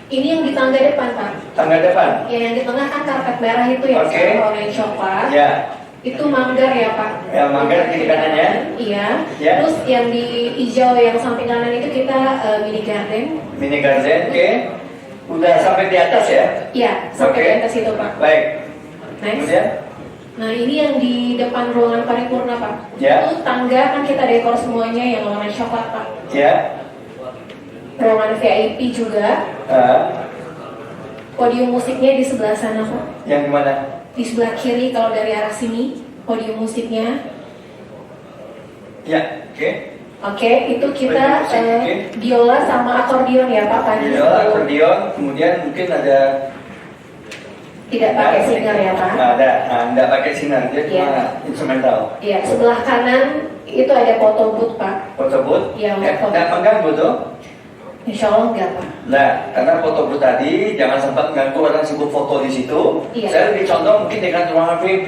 Ini yang di tangga depan Pak. Tangga depan? Ya yang di tengah kan karpet merah itu ya, orange coklat. Ya. Itu manggar ya Pak. Ya manggar kiri kanannya? Iya. Ya. Terus yang di hijau yang samping kanan itu kita mini garden. Mini garden, oke. Udah sampai di atas ya? Iya, sampai Oke. di atas itu Pak. Baik. Next. Kemudian? Nah ini yang di depan ruangan paripurna Pak. Ya. Itu tangga kan kita dekor semuanya yang warna coklat Pak. Ya. Ruangan VIP juga. Podium musiknya di sebelah sana Pak. Yang mana? Di sebelah kiri kalau dari arah sini podium musiknya. Ya, oke. Oke, itu kita Podium musik, oke. biola sama akordion ya Pak. Tadi Biola, sebelum- akordeon, kemudian mungkin ada Tidak pakai singer ya Pak. Nggak ada, nggak pakai sinar, dia Iya. cuma instrumental. Iya, sebelah kanan itu ada foto booth Pak. Foto booth? Iya, foto. Nggak mengganggu tuh? Insya Allah enggak Pak. Nah, karena foto booth tadi jangan sempat mengganggu orang sibuk foto di situ. Iya. Saya lebih contoh mungkin dengan ruangan VIP,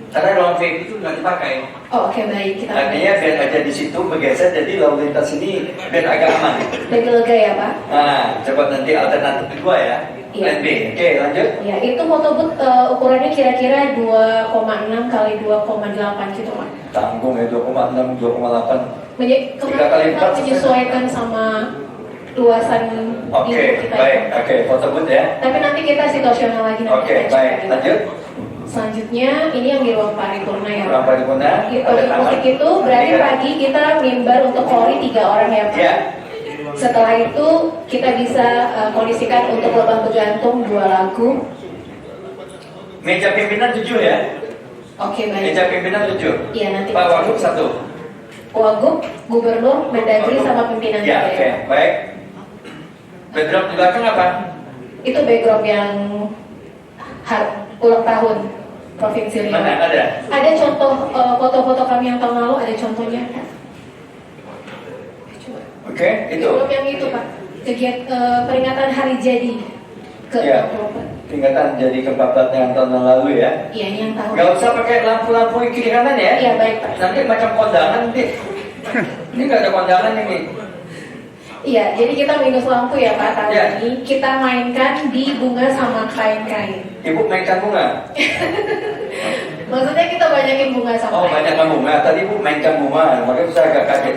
karena ruangan VIP itu nggak dipakai. Oh, oke baik kita. Artinya biar aja di situ bergeser, jadi lalu lintas ini biar agak aman. Lebih lega ya Pak. Nah, coba nanti alternatif kedua ya. Iya. Plan B. Oke, lanjut. Ya, itu foto booth ukurannya kira-kira 2,6 kali 2,8 gitu Pak. Tanggung ya 2,6, 2,8. Kemarin kita menyesuaikan sama luasan Oke, di kita. baik. Oke, foto booth ya. Tapi nanti kita situasional lagi nanti. Oke, kita baik. cek. Lanjut. Selanjutnya ini yang di ruang paripurna ya Ruang Pak. paripurna. Di Ada podium taman. musik itu berarti Iya. pagi kita mimbar untuk Polri 3 orang ya Pak. Ya. Setelah itu kita bisa kondisikan untuk lebah bergantung 2 lagu. Meja pimpinan 7 ya. Oke baik. Meja pimpinan 7. Iya nanti. Pak Wagub 1. Wagub, Gubernur, Mendagri sama pimpinan Ya, kita oke, baik. Background di belakang apa? Itu background yang ulang tahun Provinsi Riau. Mana ada? Ada contoh foto-foto kami yang tahun lalu, ada contohnya. Oke, itu. Background yang itu Pak, peringatan hari jadi ke Ya. 64. Peringatan jadi ke-14 yang tahun lalu ya. Iya, ini yang tahun. Gak usah pakai lampu-lampu kiri kanan ya. Iya, baik Pak. Nanti macam kondangan nanti. Ini nggak ada kondangan ini. Iya, jadi kita minus lampu ya Pak tahun Ya. ini. Kita mainkan di bunga sama kain-kain. Ibu mainkan bunga. Maksudnya kita banyakin bunga sama Oh, kain. banyakkan bunga. Tadi Bu mainkan bunga, makanya saya agak kaget.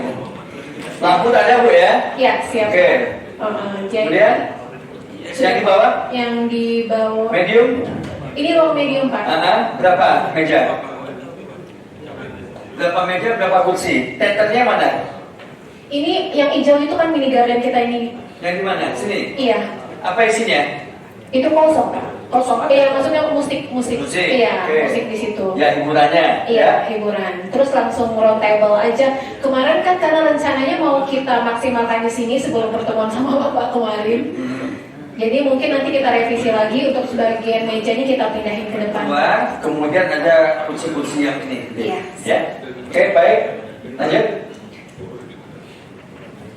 Lampu tak ada Bu ya? Iya, siap. Oke. Jadi Kemudian yang di bawah? Yang di bawah. Medium? Ini ruang medium Pak. Berapa meja? Berapa meja, berapa kursi? Tenternya mana? Ini yang hijau itu kan mini garden kita ini. Yang di mana? Sini? Iya. Apa isinya? Itu kosong Pak. Kosong. Iya, maksudnya musik. Musik, Iya, oke. musik di situ. Ya, hiburannya. Iya, hiburan. Terus langsung round table aja. Kemarin kan karena rencananya mau kita maksimalkan di sini sebelum pertemuan sama Bapak kemarin. Jadi mungkin nanti kita revisi lagi untuk sebagian mejanya kita pindahin ke depan. Dua, kemudian ada kursi-kursi yang ini. Iya. Ya. Oke, baik. Lanjut.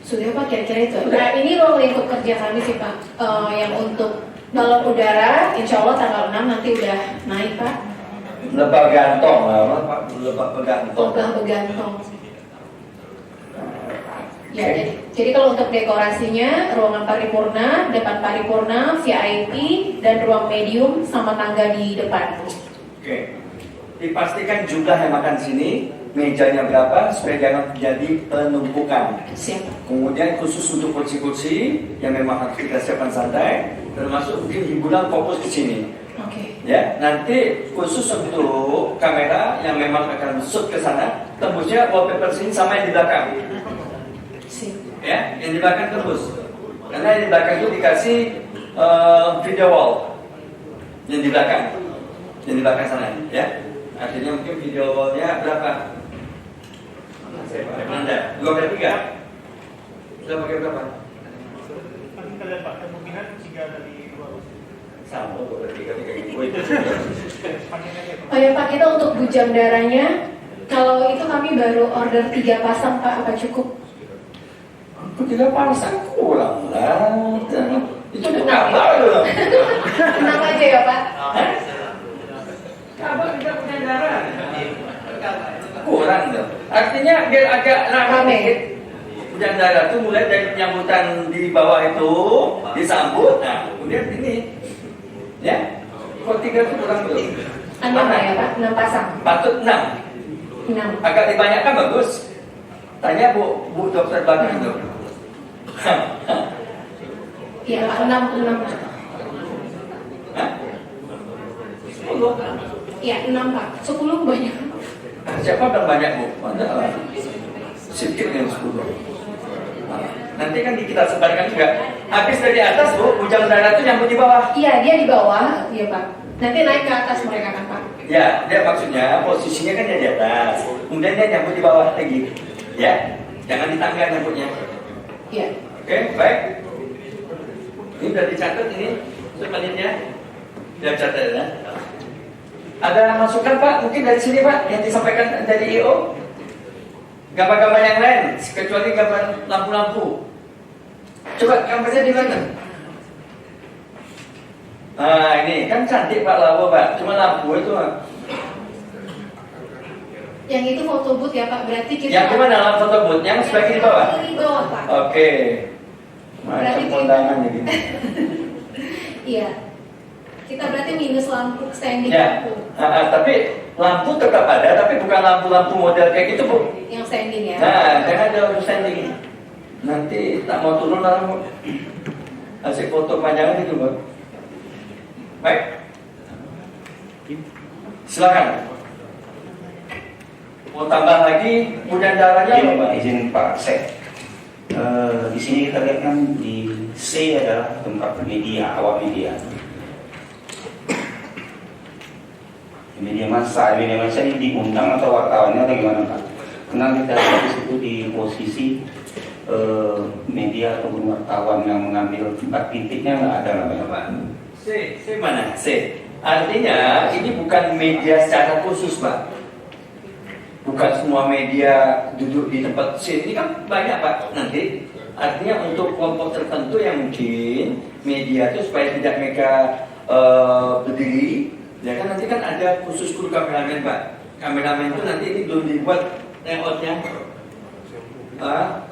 Sudah Pak, kira-kira itu. Nah ini ruang lingkup kerja kami sih Pak. Yang untuk balon udara, insya Allah tanggal 6 nanti udah naik Pak. Lebah gantong, lebah bergantung. Lebah bergantung. Ya, jadi kalau untuk dekorasinya ruangan paripurna, depan paripurna, VIP dan ruang medium sama tangga di depan. Oke. Dipastikan jumlah yang makan sini, mejanya berapa supaya jangan terjadi penumpukan. Siap. Kemudian khusus untuk kursi-kursi yang memang harus kita siapkan santai, termasuk mungkin hiburan fokus ke sini. Oke. Ya, nanti khusus untuk kamera yang memang akan shoot ke sana, tembusnya wallpaper sini sama yang di belakang. Ya, yang di belakang tembus. Karena yang di belakang itu dikasih video wall. Yang di belakang. Yang di belakang sana, ya. Artinya mungkin video wallnya berapa? Saya pakai Belanda. 2/3. Sudah pakai berapa? Kita lihat Pak, kemungkinan 3 dari 2. Sama, 2/3. Oh ya Pak, kita untuk bujang darahnya, kalau itu kami baru order 3 pasang Pak, apa cukup? 3 pasang kurang lah. Itu Enam apa loh? 6 aja ya Pak. Apa kita punya darah? Kurang dong. Artinya biar agak rame. Hujan darah itu mulai dari penyambutan di bawah itu disambut. Nah, kemudian ini, ya, kok 3 itu kurang belum? 6 ya Pak, 6 pasang. Patut 6. 6. Agak dibanyakan bagus. Tanya Bu dokter belakang itu. Iya Pak, 6. 10. Iya, 6 Pak. 10 banyak. Siapa bilang banyak Bu? Ada sedikit yang 10. Nanti kan kita sebarkan juga. Habis dari atas Bu, ujung dana itu nyambut di bawah. Iya, dia di bawah, iya Pak. Nanti naik ke atas mereka kan Pak. Ya, dia maksudnya posisinya kan dia di atas. Kemudian dia nyambut di bawah lagi. Ya, jangan di tangga nyambutnya. Iya. Oke, baik. Ini sudah dicatat ini sebenarnya. Sudah dicatat ya. Ada masukan Pak? Mungkin dari sini Pak yang disampaikan dari IO. Gambar-gambar yang lain, kecuali gambar lampu-lampu. Coba gambarnya di mana? Nah ini kan cantik Pak lampu Pak, cuma lampu itu Pak. Yang itu foto booth ya Pak, berarti kita... Yang mana dalam foto booth? Yang sebagai di bawah? Di bawah Pak. Oke. Berarti Macam kondangan ya gini. Iya. Kita berarti minus lampu standing Ya, lampu. tapi lampu tetap ada, tapi bukan lampu-lampu model kayak gitu Bu. Yang standing ya. Nah, jangan ada lampu standing. Nanti tak mau turun dalam hasil foto panjangan itu Bu. Baik. Silakan. Mau tambah lagi, kemudian darahnya Iya, apa? izin Pak Sek. Di sini kita lihat kan di C adalah tempat media, awak media. Media massa ini diundang atau wartawannya atau gimana Pak? Karena kita lihat di situ di posisi media ataupun wartawan yang mengambil tempat titiknya nggak ada namanya Pak. C mana? C. Artinya ini bukan media secara khusus Pak. Bukan semua media duduk di tempat C. Ini kan banyak Pak nanti. Artinya untuk kelompok tertentu yang mungkin media itu supaya tidak mereka berdiri. Ya kan nanti kan ada khusus kru kameramen Pak. Kameramen itu nanti ini belum dibuat layoutnya.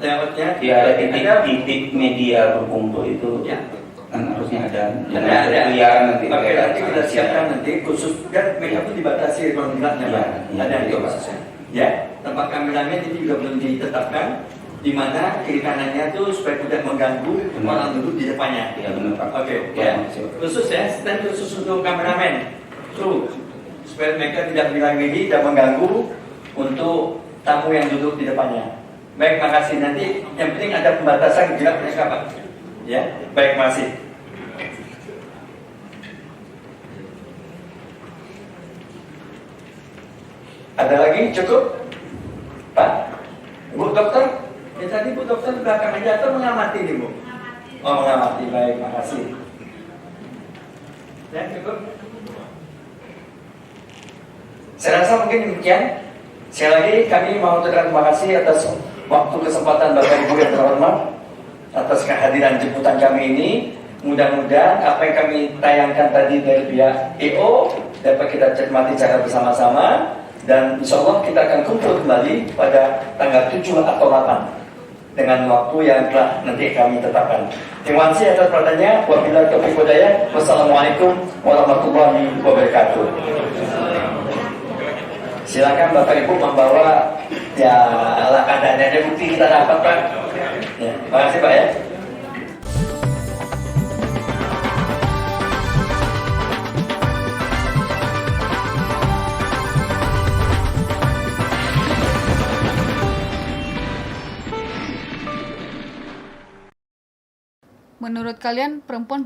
Layoutnya. Ya, titik media berkumpul itu ya. Kan harusnya ada. Ada. Kelihatan nanti. Oke, nanti kita siapkan nanti khusus dan mereka pun dibatasi ruang-ruangnya Pak. Ya, Ada itu itu khususnya. Ya, tempat kameramen itu juga belum ditetapkan. Di mana kiri kanannya itu supaya tidak mengganggu orang duduk di depannya. Ya benar Pak. Oke, ya. Khusus ya, stand khusus untuk kameramen. True. Supaya mereka tidak bilang ini tidak mengganggu untuk tamu yang duduk di depannya. Baik, makasih. Nanti yang penting ada pembatasan gerak mereka Pak. Ya, baik, makasih. Ada lagi? Cukup? Pak? Bu dokter? Ya tadi Bu dokter belakang aja atau mengamati nih Bu? Oh, mengamati. Baik, makasih. Ya, cukup? Saya rasa mungkin demikian. Sekali lagi kami mau ucapkan terima kasih atas waktu kesempatan Bapak Ibu yang terhormat atas kehadiran jemputan kami ini. Mudah-mudahan apa yang kami tayangkan tadi dari pihak EO dapat kita cermati secara bersama-sama, dan insya Allah kita akan kumpul kembali pada tanggal 7 atau 8 dengan waktu yang telah nanti kami tetapkan. Terima kasih atas perhatiannya. Wabillahi taufiq wal hidayah. Wassalamualaikum warahmatullahi wabarakatuh. Silakan Bapak Ibu membawa ya ala kadarnya, ada bukti kita dapat Pak. Ya, terima kasih Pak ya. Menurut kalian perempuan